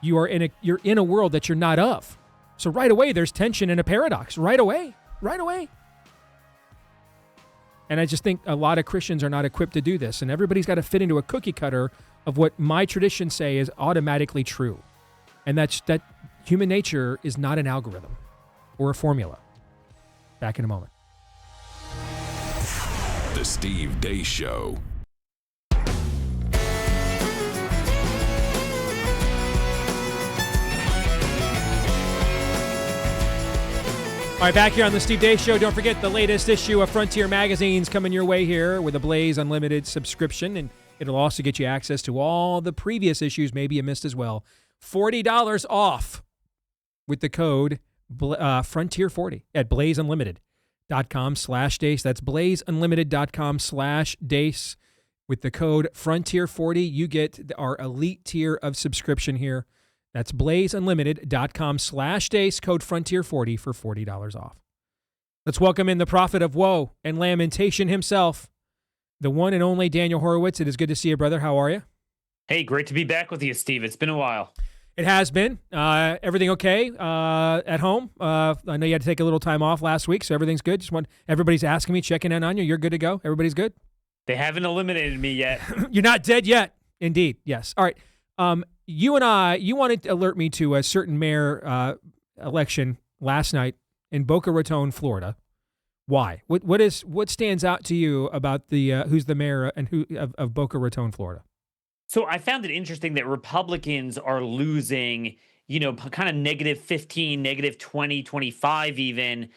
You're in a world that you're not of. So right away, there's tension and a paradox. Right away. And I just think a lot of Christians are not equipped to do this. And everybody's got to fit into a cookie cutter of what my traditions say is automatically true. And that human nature is not an algorithm or a formula. Back in a moment. The Steve Deace Show. All right, back here on the Steve Deace Show. Don't forget the latest issue of Frontier Magazine's coming your way here with a Blaze Unlimited subscription, and it'll also get you access to all the previous issues maybe you missed as well. $40 off with the code Frontier40 at blazeunlimited.com/Deace. That's blazeunlimited.com/Deace. With the code Frontier40, you get our elite tier of subscription here. That's blazeunlimited.com/Deace, code Frontier40 for $40 off. Let's welcome in the prophet of woe and lamentation himself, the one and only Daniel Horowitz. It is good to see you, brother. How are you? Hey, great to be back with you, Steve. It's been a while. It has been. Everything okay at home? I know you had to take a little time off last week, so everything's good. Everybody's asking me, checking in on you. You're good to go? Everybody's good? They haven't eliminated me yet. You're not dead yet. Indeed. Yes. All right. You wanted to alert me to a certain mayor election last night in Boca Raton, Florida. Why? What stands out to you about the who's the mayor and who of Boca Raton, Florida? So I found it interesting that Republicans are losing, kind of -15, -20, 25 even,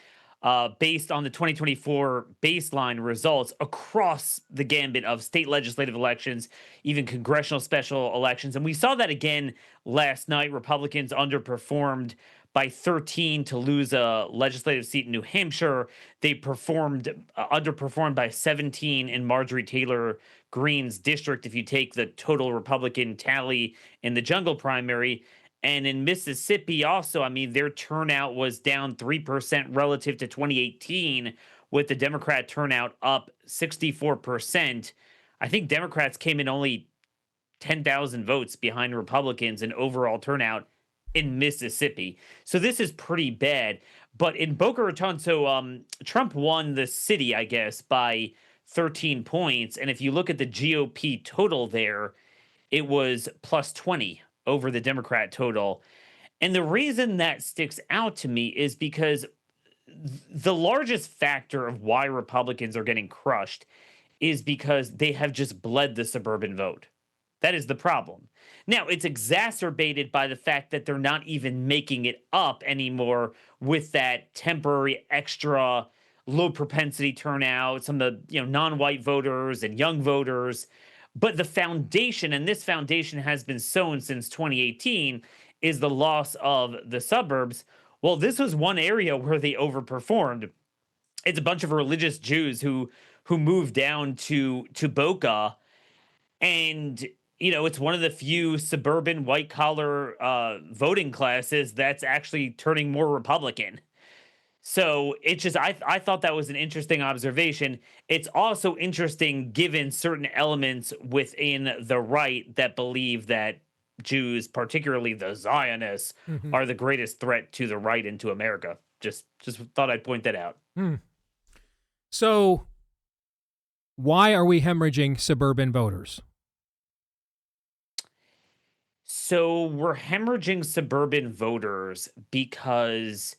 based on the 2024 baseline results across the gambit of state legislative elections, even congressional special elections. And we saw that again last night. Republicans underperformed by 13 to lose a legislative seat in New Hampshire. They underperformed by 17 in Marjorie Taylor Greene's district if you take the total Republican tally in the jungle primary. And in Mississippi also, I mean, their turnout was down 3% relative to 2018, with the Democrat turnout up 64%. I think Democrats came in only 10,000 votes behind Republicans in overall turnout in Mississippi. So this is pretty bad. But in Boca Raton, so Trump won the city, I guess, by 13 points. And if you look at the GOP total there, it was plus 20 over the Democrat total. And the reason that sticks out to me is because the largest factor of why Republicans are getting crushed is because they have just bled the suburban vote. That is the problem. Now, it's exacerbated by the fact that they're not even making it up anymore with that temporary extra low propensity turnout, some of the non-white voters and young voters. But the foundation, and this foundation has been sown since 2018, is the loss of the suburbs. Well, this was one area where they overperformed. It's a bunch of religious Jews who moved down to Boca, and it's one of the few suburban white collar voting classes that's actually turning more Republican. So it's just, I thought that was an interesting observation. It's also interesting given certain elements within the right that believe that Jews, particularly the Zionists, are the greatest threat to the right and to America. Just thought I'd point that out. So why are we hemorrhaging suburban voters? So we're hemorrhaging suburban voters because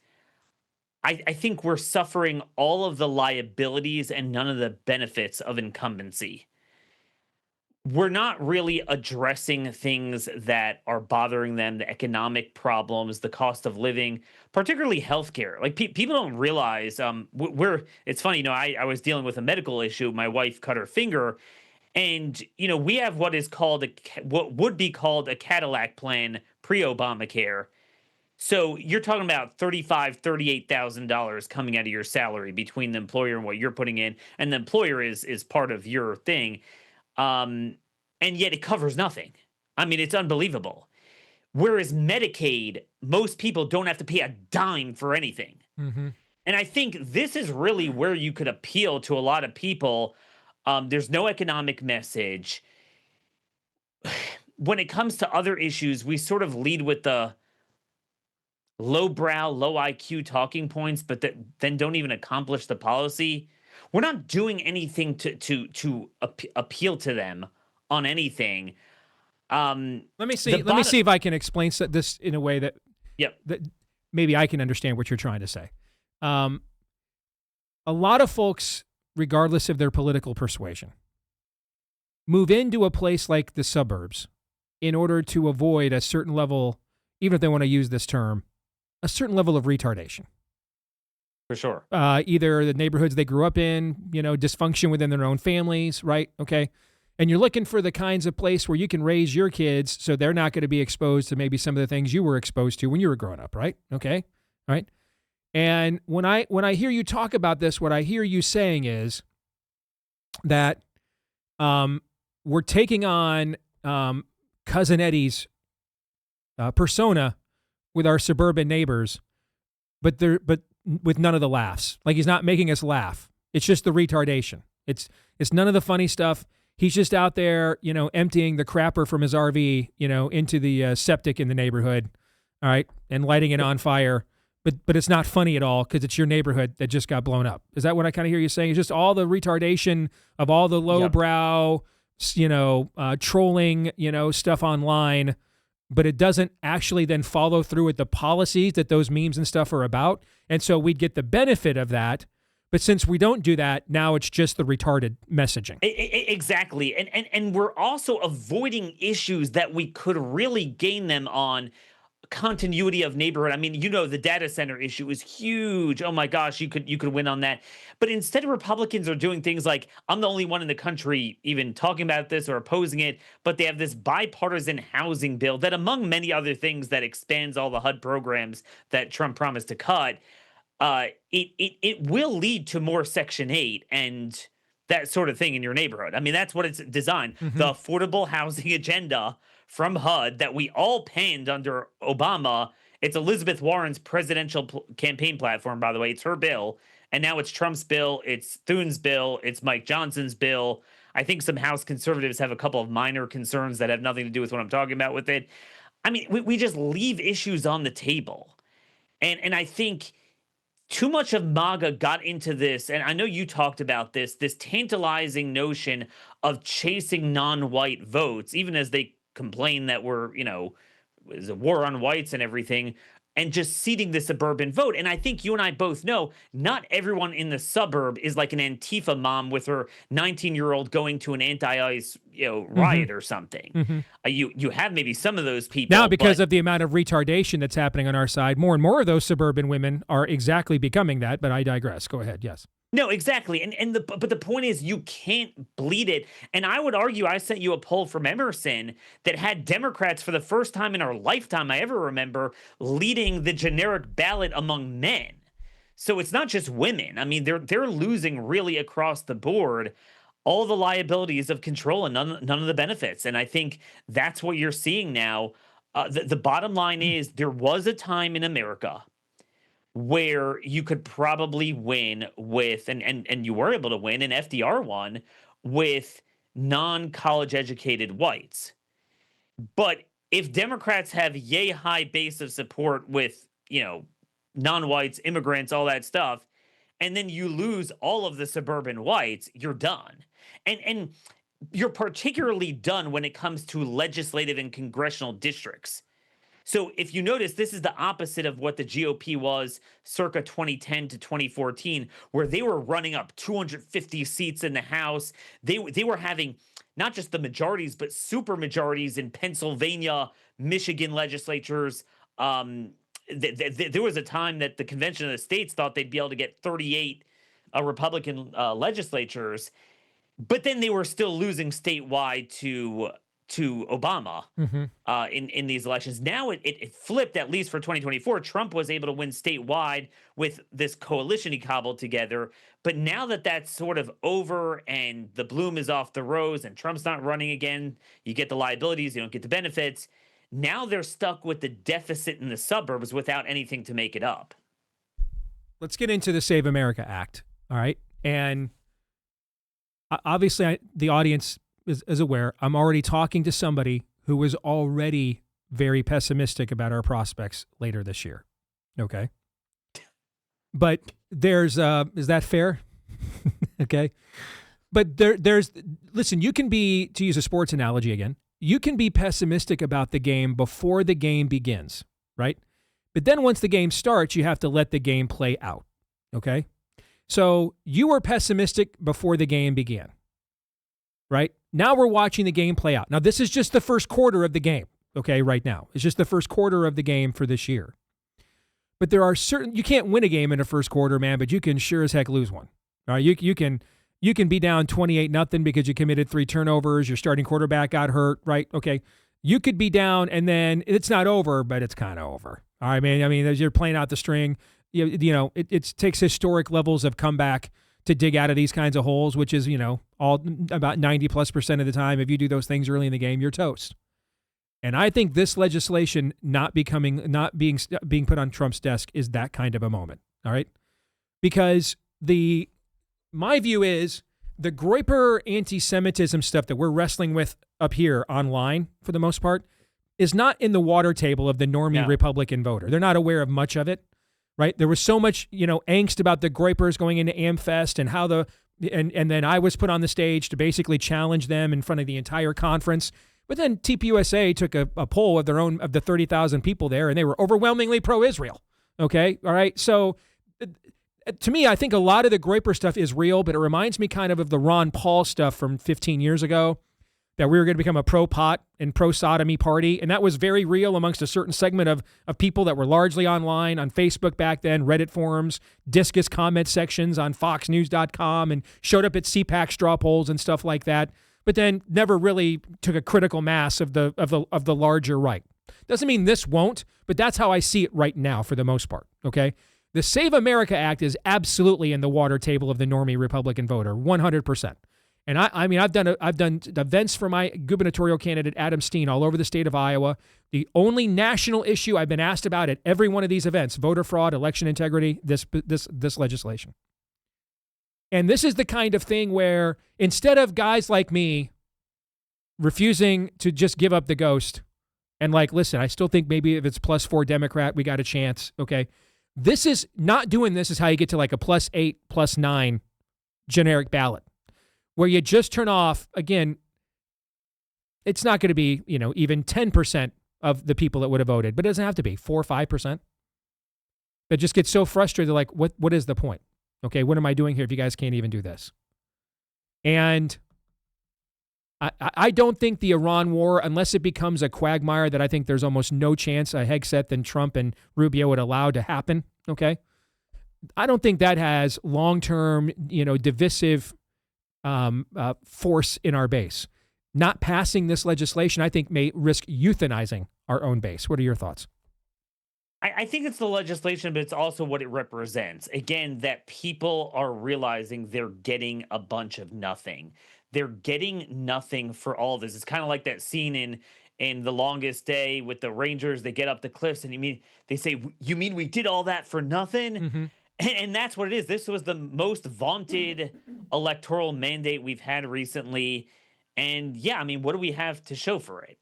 I think we're suffering all of the liabilities and none of the benefits of incumbency. We're not really addressing things that are bothering them, the economic problems, the cost of living, particularly healthcare. Like people don't realize it's funny, I was dealing with a medical issue. My wife cut her finger, and we have what would be called a Cadillac plan pre-Obamacare. So you're talking about $38,000 coming out of your salary between the employer and what you're putting in, and the employer is part of your thing. And yet it covers nothing. I mean, it's unbelievable. Whereas Medicaid, most people don't have to pay a dime for anything. And I think this is really where you could appeal to a lot of people. There's no economic message. When it comes to other issues, we sort of lead with the lowbrow, low IQ talking points, but that then don't even accomplish the policy. We're not doing anything to appeal to them on anything. Let me see if I can explain this in a way that that maybe I can understand what you're trying to say. A lot of folks, regardless of their political persuasion, move into a place like the suburbs in order to avoid a certain level, even if they want to use this term, a certain level of retardation. For sure. Either the neighborhoods they grew up in, dysfunction within their own families, right? Okay. And you're looking for the kinds of place where you can raise your kids so they're not going to be exposed to maybe some of the things you were exposed to when you were growing up, right? Okay. All right. And when I hear you talk about this, what I hear you saying is that we're taking on Cousin Eddie's persona with our suburban neighbors, but with none of the laughs. Like, he's not making us laugh. It's just the retardation. It's none of the funny stuff. He's just out there, emptying the crapper from his RV, into the septic in the neighborhood, all right, and lighting it on fire. But it's not funny at all because it's your neighborhood that just got blown up. Is that what I kind of hear you saying? It's just all the retardation of all the lowbrow, trolling, stuff online, but it doesn't actually then follow through with the policies that those memes and stuff are about. And so we'd get the benefit of that. But since we don't do that, now it's just the retarded messaging. Exactly. And we're also avoiding issues that we could really gain them on. Continuity of neighborhood. I mean, the data center issue is huge. Oh my gosh, you could win on that. But instead, Republicans are doing things like, I'm the only one in the country even talking about this or opposing it, but they have this bipartisan housing bill that, among many other things, that expands all the HUD programs that Trump promised to cut. It will lead to more Section 8, and that sort of thing in your neighborhood. I mean, that's what it's designed. The affordable housing agenda from HUD that we all panned under Obama. It's Elizabeth Warren's presidential campaign platform, by the way. It's her bill. And now it's Trump's bill. It's Thune's bill. It's Mike Johnson's bill. I think some House conservatives have a couple of minor concerns that have nothing to do with what I'm talking about with it. I mean, we just leave issues on the table. And I think too much of MAGA got into this, and I know you talked about this tantalizing notion of chasing non-white votes, even as they complain that we're, there's a war on whites and everything, and just seeding the suburban vote. And I think you and I both know not everyone in the suburb is like an Antifa mom with her 19-year-old going to an anti-ICE riot or something. You have maybe some of those people. Now, because of the amount of retardation that's happening on our side, more and more of those suburban women are exactly becoming that, but I digress. Go ahead, yes. No, exactly. But the point is you can't bleed it. And I would argue, I sent you a poll from Emerson that had Democrats for the first time in our lifetime I ever remember leading the generic ballot among men. So it's not just women. I mean, they're losing really across the board all the liabilities of control and none of the benefits. And I think that's what you're seeing now. The bottom line is there was a time in America where you could probably win with, and you were able to win, and FDR won, with non-college educated whites. But if Democrats have yay high base of support with, non-whites, immigrants, all that stuff, and then you lose all of the suburban whites, you're done. And you're particularly done when it comes to legislative and congressional districts. So if you notice, this is the opposite of what the GOP was circa 2010 to 2014, where they were running up 250 seats in the House. They were having not just the majorities, but super majorities in Pennsylvania, Michigan legislatures. There was a time that the Convention of the States thought they'd be able to get 38 Republican legislatures, but then they were still losing statewide to Obama in these elections. Now it flipped, at least for 2024. Trump was able to win statewide with this coalition he cobbled together. But now that that's sort of over and the bloom is off the rose and Trump's not running again, you get the liabilities, you don't get the benefits. Now they're stuck with the deficit in the suburbs without anything to make it up. Let's get into the Save America Act. All right. And obviously the audience is aware, I'm already talking to somebody who was already very pessimistic about our prospects later this year. Okay. But there's, is that fair? Okay. But there's, listen, you can be, to use a sports analogy again, you can be pessimistic about the game before the game begins, right? But then once the game starts, you have to let the game play out. Okay. So you were pessimistic before the game began, right? Now we're watching the game play out. Now, this is just the first quarter of the game, okay, right now. It's just the first quarter of the game for this year. But there are certain, you can't win a game in the first quarter, man, but you can sure as heck lose one. All right, you can be down 28-0 because you committed 3 turnovers, your starting quarterback got hurt, right? Okay, you could be down and then it's not over, but it's kind of over. All right, man, I mean, as you're playing out the string, it takes historic levels of comeback to dig out of these kinds of holes, which is, all about 90+% of the time, if you do those things early in the game, you're toast. And I think this legislation not being put on Trump's desk is that kind of a moment. All right. Because my view is the Groyper anti-Semitism stuff that we're wrestling with up here online for the most part is not in the water table of the normie Republican voter. They're not aware of much of it. Right. There was so much, angst about the Groypers going into AmFest and how and then I was put on the stage to basically challenge them in front of the entire conference. But then TPUSA took a poll of their own, of the 30,000 people there, and they were overwhelmingly pro-Israel. Okay. All right. So to me, I think a lot of the Groyper stuff is real, but it reminds me kind of the Ron Paul stuff from 15 years ago, that we were going to become a pro-pot and pro-sodomy party. And that was very real amongst a certain segment of people that were largely online on Facebook back then, Reddit forums, discus comment sections on foxnews.com, and showed up at CPAC straw polls and stuff like that, but then never really took a critical mass of the larger right. Doesn't mean this won't, but that's how I see it right now for the most part, okay? The Save America Act is absolutely in the water table of the normie Republican voter, 100%. And I mean, I've done events for my gubernatorial candidate, Adam Steen, all over the state of Iowa. The only national issue I've been asked about at every one of these events, voter fraud, election integrity, this legislation. And this is the kind of thing where instead of guys like me refusing to just give up the ghost and like, listen, I still think maybe if it's +4 Democrat, we got a chance. Okay. This is not doing this is how you get to like a +8, +9 generic ballot where you just turn off, again, it's not going to be, even 10% of the people that would have voted, but it doesn't have to be 4 or 5%. That just gets so frustrated. Like, what is the point? Okay, what am I doing here if you guys can't even do this? And I don't think the Iran war, unless it becomes a quagmire that I think there's almost no chance a Hegseth and Trump and Rubio would allow to happen, okay? I don't think that has long-term, divisive force in our base. Not passing this legislation, I think, may risk euthanizing our own base. What are your thoughts? I think it's the legislation, but it's also what it represents. Again, that people are realizing they're getting a bunch of nothing. They're getting nothing for all of this. It's kind of like that scene in The Longest Day with the Rangers. They get up the cliffs and they say, "You mean we did all that for nothing?" Mm-hmm. And that's what it is. This was the most vaunted electoral mandate we've had recently. And yeah, I mean, what do we have to show for it?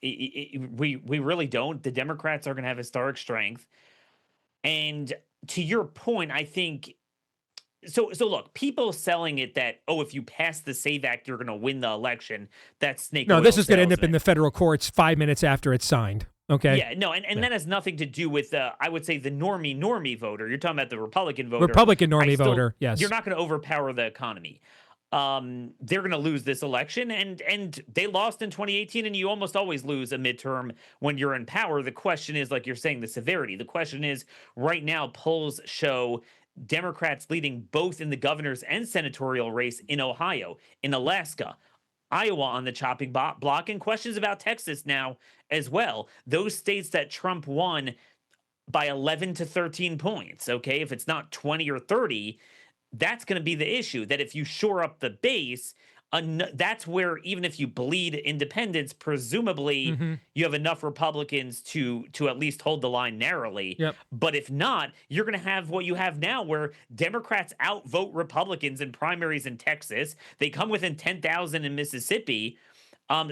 We really don't. The Democrats are going to have historic strength. And to your point, I think, so look, people selling it that, if you pass the SAVE Act, you're going to win the election. That's snake oil. No, this is going to end up in the federal courts 5 minutes after it's signed. Okay. Yeah, no, and that has nothing to do with, I would say, the normie voter. You're talking about the Republican voter. Republican normie voter, yes. You're not going to overpower the economy. They're going to lose this election, and they lost in 2018, and you almost always lose a midterm when you're in power. The question is, like you're saying, the severity. The question is, right now, polls show Democrats leading both in the governor's and senatorial race in Ohio, in Alaska, Iowa on the chopping block, and questions about Texas now as well. Those states that Trump won by 11 to 13 points, okay? If it's not 20 or 30, that's going to be the issue, that if you shore up the base, that's where, even if you bleed independents, presumably you have enough Republicans to at least hold the line narrowly. Yep. But if not, you're going to have what you have now, where Democrats outvote Republicans in primaries in Texas. They come within 10,000 in Mississippi.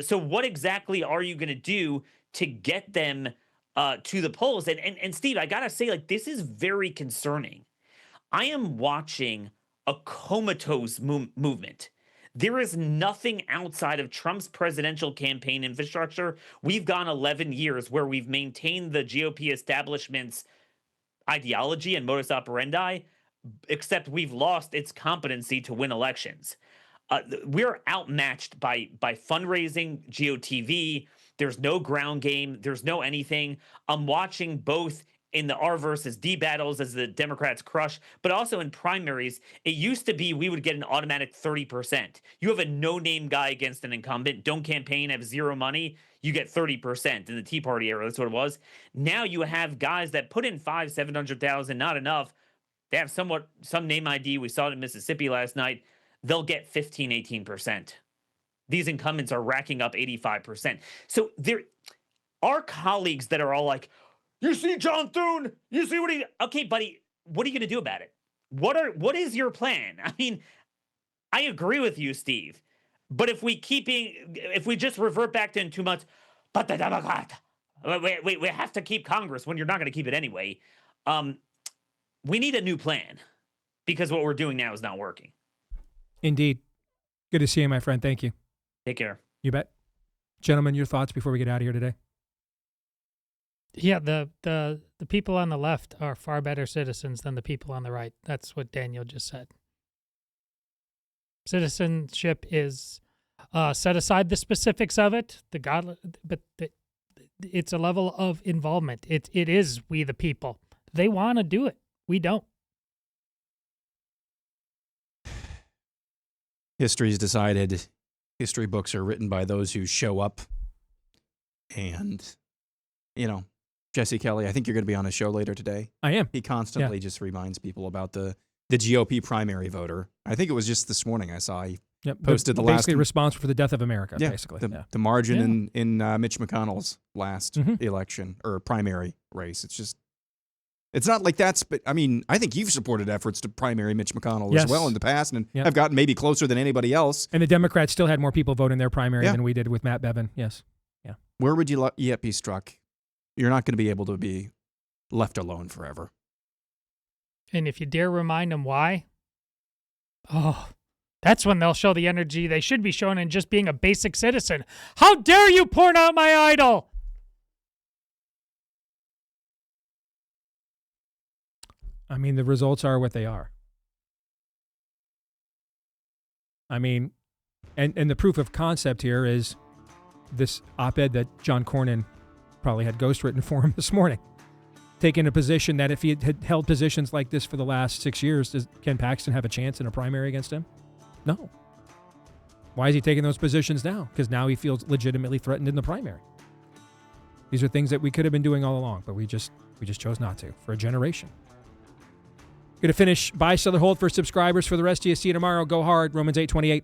So what exactly are you going to do to get them to the polls? And Steve, I got to say, like, this is very concerning. I am watching a comatose movement. There is nothing outside of Trump's presidential campaign infrastructure. We've gone 11 years where we've maintained the GOP establishment's ideology and modus operandi, except we've lost its competency to win elections. We're outmatched by fundraising, GOTV. There's no ground game. There's no anything. I'm watching both in the R versus D battles as the Democrats crush, but also in primaries. It used to be we would get an automatic 30%. You have a no-name guy against an incumbent, don't campaign, have zero money, you get 30% in the Tea Party era. That's what it was. Now you have guys that put in 500,000-700,000, not enough. They have some name ID. We saw it in Mississippi last night. They'll get 15-18%. These incumbents are racking up 85%. So there are colleagues that are all like, "You see John Thune? You see what he..." Okay, buddy, what are you going to do about it? What is your plan? I mean, I agree with you, Steve. But if we just revert back to in 2 months, but the Democrat, we have to keep Congress when you're not going to keep it anyway. We need a new plan, because what we're doing now is not working. Indeed. Good to see you, my friend. Thank you. Take care. You bet. Gentlemen, your thoughts before we get out of here today? Yeah, the people on the left are far better citizens than the people on the right. That's what Daniel just said. Citizenship is set aside the specifics of it, it's a level of involvement. It is we the people. They want to do it. We don't. History's decided. History books are written by those who show up. And, Jesse Kelly, I think you're going to be on a show later today. I am. He constantly just reminds people about the GOP primary voter. I think it was just this morning I saw he posted the last... Basically responsible for the death of America, basically. The margin in Mitch McConnell's last election or primary race. It's just... It's not like that's... But I mean, I think you've supported efforts to primary Mitch McConnell as well in the past and have gotten maybe closer than anybody else. And the Democrats still had more people vote in their primary than we did with Matt Bevin. Yes. Yeah. Where would you yet be struck? You're not going to be able to be left alone forever. And if you dare remind them why, that's when they'll show the energy they should be showing in just being a basic citizen. How dare you porn out my idol? I mean, the results are what they are. I mean, and the proof of concept here is this op-ed that John Cornyn probably had ghostwritten for him this morning, taking a position that if he had held positions like this for the last 6 years, does Ken Paxton have a chance in a primary against him? No. Why is he taking those positions now? Because now he feels legitimately threatened in the primary. These are things that we could have been doing all along, but we just chose not to for a generation. Going to finish buy, sell, or hold for subscribers for the rest of you. See you tomorrow. Go hard. Romans 8:28.